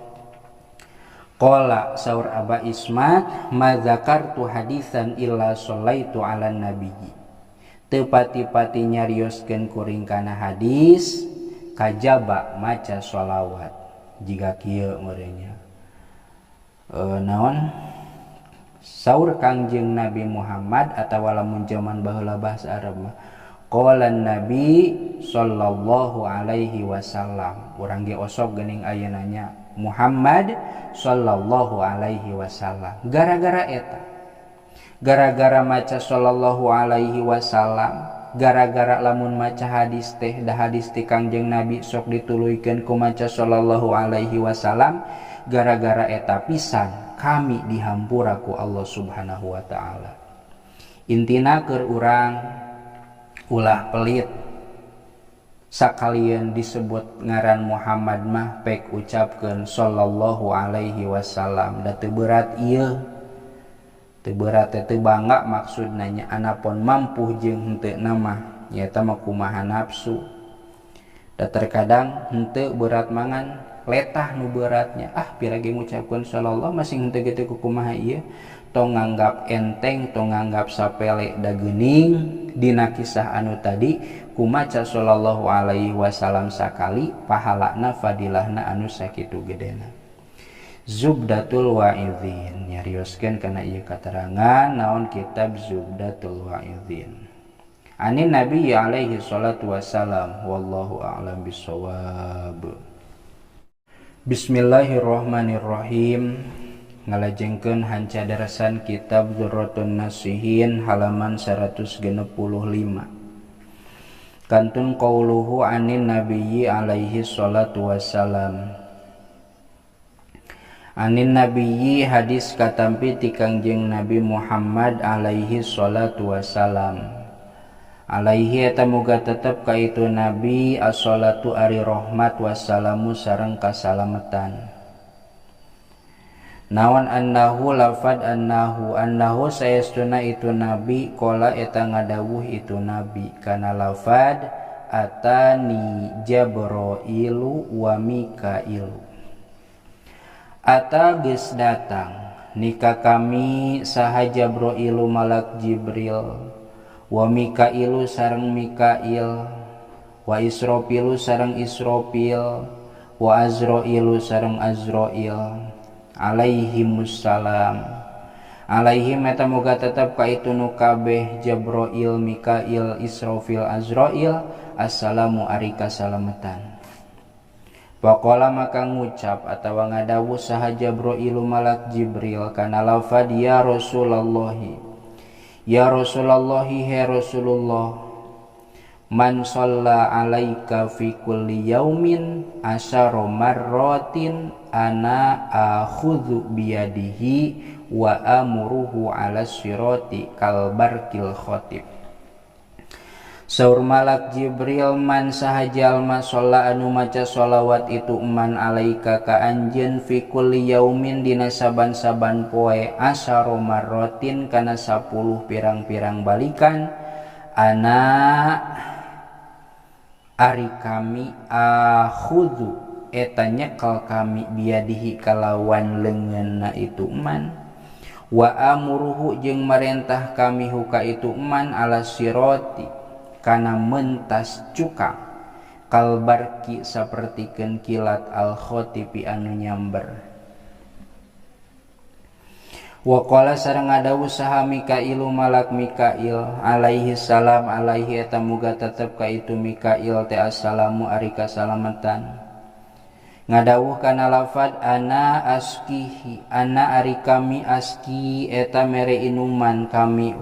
Qala saur Aba Ismat, ma dzakartu hadisan illa shallaitu ala nabiyyi, teu pati-pati nyarioskeun kuring kana hadis kajaba maca sholawat. Jiga kieu meureunnya naon saur Kangjeng Nabi Muhammad atawa lamun zaman baheula bahasa Arab mah qala Nabi sallallahu alaihi wasallam, urang ge osok geuning ayeuna nya Muhammad sallallahu alaihi wasallam. Gara-gara eta, gara-gara maca sallallahu alaihi wasallam, gara-gara lamun maca hadis teh da hadis ti Kangjeng Nabi sok dituluykeun ku maca sallallahu alaihi wasallam, gara-gara eta pisan kami dihampura ku Allah subhanahu wa ta'ala. Intina keur urang ulah pelit sakalian disebut ngaran Muhammad mah pek ucapkeun sallallahu alaihi wasallam. Da teu berat ieu, teu berat teu bangga maksudna nya anapun mampu jeung henteu mah nyaeta mah kumaha nafsu. Da terkadang henteu berat mangan letah nu beratnya, piragi ngucapkeun sallallahu masih henteu kitu kumaha ieu, tong nganggap enteng, tong nganggap sapele da geuning. Dina kisah anu tadi kumaca sallallahu alaihi wasallam sakali pahalana fadilahna anu sakitu gedena. Zubdatul Wa'idhin nyarioskeun kana ieu katerangan naon kitab Zubdatul Wa'idhin. Ani Nabi alaihi salatu wassalam, wallahu a'lam bissawab. Bismillahirrahmanirrahim. Ngalajengkeun hanca darasan kitab Dzurratun Nasihin halaman 165. Kantun qauluhu anin nabiyyi alaihi salatu wassalam. Anin nabiyyi hadis katampi ti Kangjeng Nabi Muhammad alaihi salatu wassalam. Alaihi eta muga tetep ka itu Nabi as-salatu ari rahmat wassalamu sareng kasalamatan. Naon annahu lafad annahu saestuna itu nabi qala eta ngadawuh itu nabi kana lafad atani Jabrailu wa Mikailu. Ata geus datang nika kami saha Jabrailu malak Jibril wa Mikailu sareng Mikail wa Israfilu sareng Israfil wa Azrailu sareng Azrail alaihimussalam. Alaihim eta moga tetep ka itu nu kabeh Jabrail, Mikail, Israfil, Azrail assalamu ari kasalametan. Faqala maka ngucap atawa ngadawuh saha Jabrailu malak Jibril kana lafad ya Rasulullah, ya Rasulullah, he Rasulullah, man shalla alaika fi kulli yaumin asyara marratin ana akhudhu biyadihi wa amuruhu ala sirati kal barkil khotib. Saur malak Jibril man saha jalma shalla anu maca sholawat itu man alaika ka anjeun fi kulli yaumin dina saban-saban poe asyara marratin kana 10 pirang-pirang balikan ana ari kami akhudhu eta nyekel kami biadihi kalawan leungeunna itu man wa amuruhu jeung marentah kami huka itu man ala sirati kana mentas cukang kalbarki sapertikeun kilat al khotipi anu nyamber. Wa qala sareng ngadawuh saha Mikailu malak Mikail alaihi salam alaihi eta muga tetep ka itu Mikail teh assalamu ari kasalamatan. Ngadawuh kana lafad ana askihi ana ari kami aski eta mere inuman kami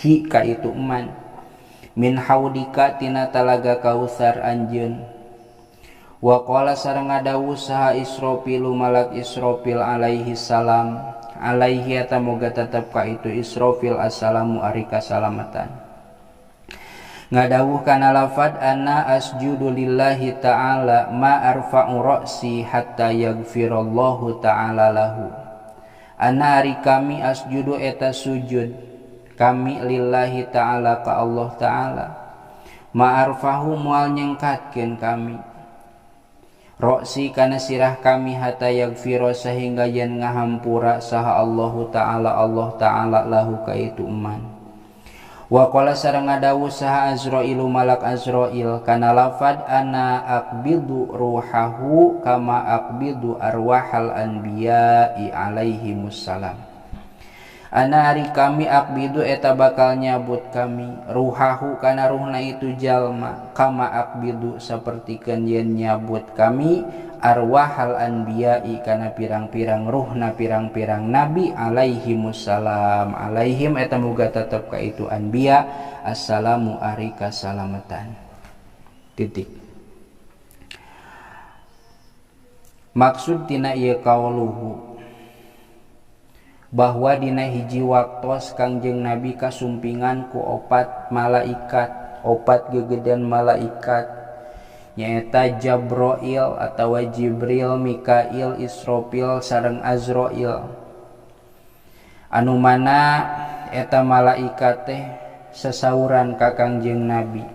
hi ka itu man min haudika tina talaga kausar anjeun. Wa qala sareng ngadawuh saha Israfilu malak Israfil alaihi salam alaihi eta moga tetep ka itu Israfil assalamu ari kasalamatan. Ngadawuh kana lafad ana asjudu lillahi ta'ala ma arfa'u ra'si hatta yaghfirallahu ta'ala lahu. Ana ari kami asjudu eta sujud kami lillahi ta'ala ka Allah ta'ala ma arfahu moal nyengkatkeun kami roksi kana sirah kami hatta yaghfira sehingga yen ngahampura saha Allahu ta'ala Allah ta'ala lahu ka itu man. Wa qala sareng ngadawuh saha Azrailu malak Azrail kana lafad ana aqbidu ruhahu kama aqbidu arwahal anbiya'i alaihimussalam. Ana ari kami aqbidu eta bakal nyabut kami ruhahu kana ruhna itu jalma kama aqbidu sapertikeun yen nyabut kami arwahal anbiya'i kana pirang-pirang ruhna pirang-pirang nabi alaihimussalam. Alaihim eta muga tetep ka itu anbiya assalamu ari kasalamatan. Titik. Maksud tina ieu qauluhu bahwa dina hiji waktos Kangjeng Nabi kasumpingan ku 4 malaikat, 4 gegedan malaikat nyaeta Jabrail atawa Jibril, Mikail, Israfil sareng Azrail. Anu mana eta malaikat teh sasauran ka Kangjeng Nabi.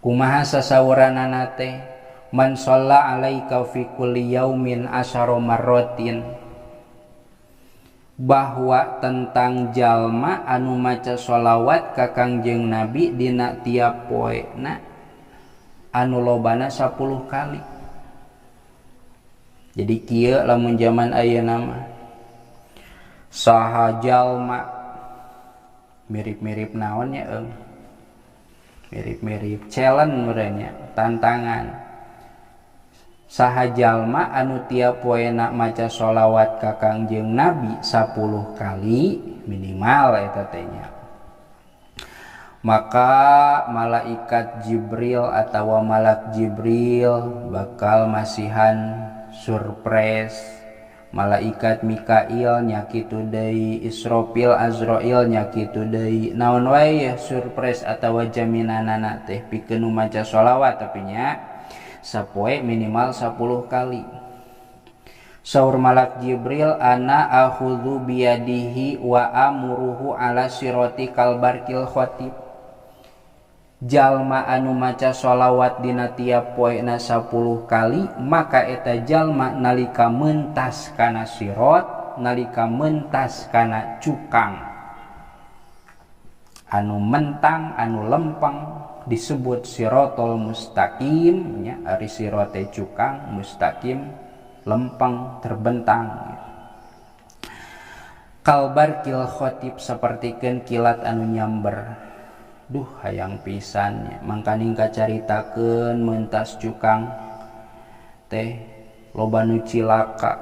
Kumaha sasauranana teh? Man shalla alaika fi kulli yaumin asyara marratin. Bahwa tentang jalma anu maca sholawat ka Kangjeng Nabi dina tiap poena anu lobana 10 kali. Jadi kieu lamun zaman ayeuna mah saha jalma mirip-mirip naon nya mirip-mirip challenge merenya tantangan. Saha jalma anu tiap poena maca sholawat ka Kangjeng Nabi 10 kali minimal eta teh nya. Maka malaikat Jibril atawa malak Jibril bakal masihan surprise. Malaikat Mikail nya kitu deui, Israfil, Azrail nya kitu deui. Naon wae ya surprise atawa jaminanana teh pikeun nu maca sholawat tapi nya sapoe minimal 10 kali. Saur malak Jibril ana akhudhu biyadihi wa amuruhu ala siroti kalbarkil khotib. Jalma anu maca sholawat dina tiap poena 10 kali maka eta jalma nalika mentas kana sirot, nalika mentas kana cukang anu mentang anu lempeng disebut sirotol mustaqim nya, ari sirote cukang, mustaqim lempeng terbentang. Kalbarkil khotib sapertikeun kilat anu nyamber. Duh hayang pisannya mangkaning kacaritakeun mentas cukang teh loba nu cilaka,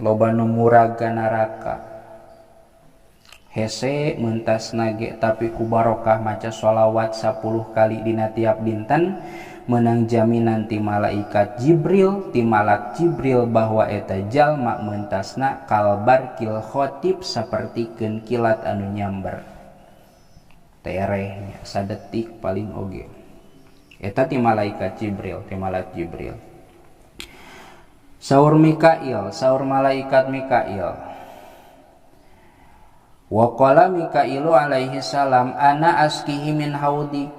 loba nu muraga naraka. Hese mentas nage tapi ku barokah maca sholawat 10 kali dina tiap dinten menang jaminan ti malaikat Jibril, ti malak Jibril bahwa eta jalma mentasna kalbarkil khotib sapertikeun kilat anu nyamber. Terehnya sadetik paling oge. Eta ti malaikat Jibril, ti malak Jibril. Saur Mikail, saur malaikat Mikail. Wa qala Mikailu alaihi salam ana askihi min haudi.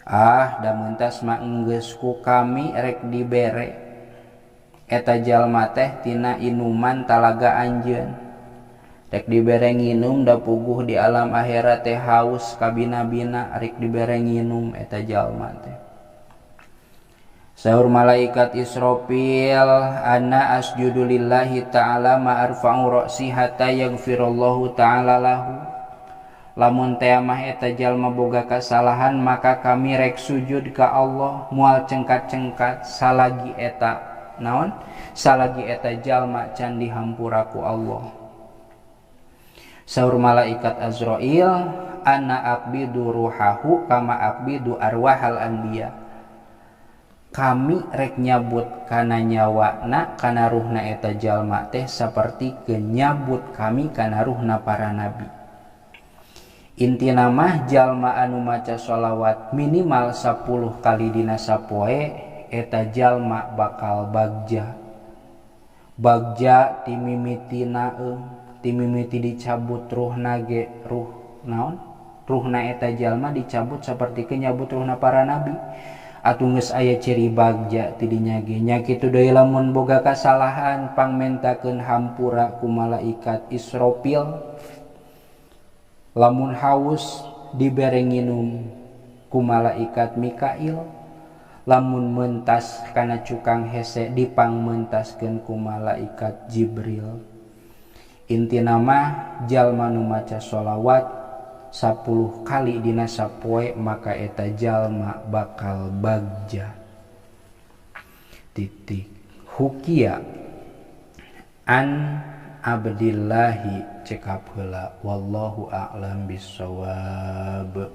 Da mentas mah enggeus ku kami rek dibere eta jalma teh tina inuman talaga anjeun. Rek dibere nginum da puguh di alam akhirat teh haus kabina-bina rek dibere nginum eta jalma teh. Saur malaikat Israfil ana asjudu lillahi ta'ala ma arfa'u ra'si hatta yaghfirallahu ta'ala lahu. Lamun teh mah eta jalma boga kasalahan maka kami rek sujud ka Allah moal cengkat-cengkat salagi eta naon? Salagi eta jalma can dihampura ku Allah. Saur malaikat Azrail ana aqbidu ruhahu kama aqbidu arwahal anbiya. Kami rek nyabut kana nyawana kana ruhna eta jalma teh saperti kenyabut kami kana ruhna para nabi. Intina mah jalma anu maca sholawat minimal 10 kali dina sapoe eta jalma bakal bagja. Bagja ti mimitina ti mimiti dicabut ruhna ge ruh naon? Ruhna eta jalma dicabut saperti kenyabut ruhna para nabi. Atuh geus aya ciri bagja ti dinya ge nya kitu deui lamun boga kasalahan pangmentakeun hampura ku malaikat Israfil. Lamun haus dibere nginum ku malaikat Mikail. Lamun mentas kana cukang hese dipangmentaskeun ku malaikat Jibril. Intina mah jalma nu maca sholawat 10 kali dina sapoe maka eta jalma bakal bagja. Titik. Hukia an Abdillahi cekap heula wallahu a'lam bissawab.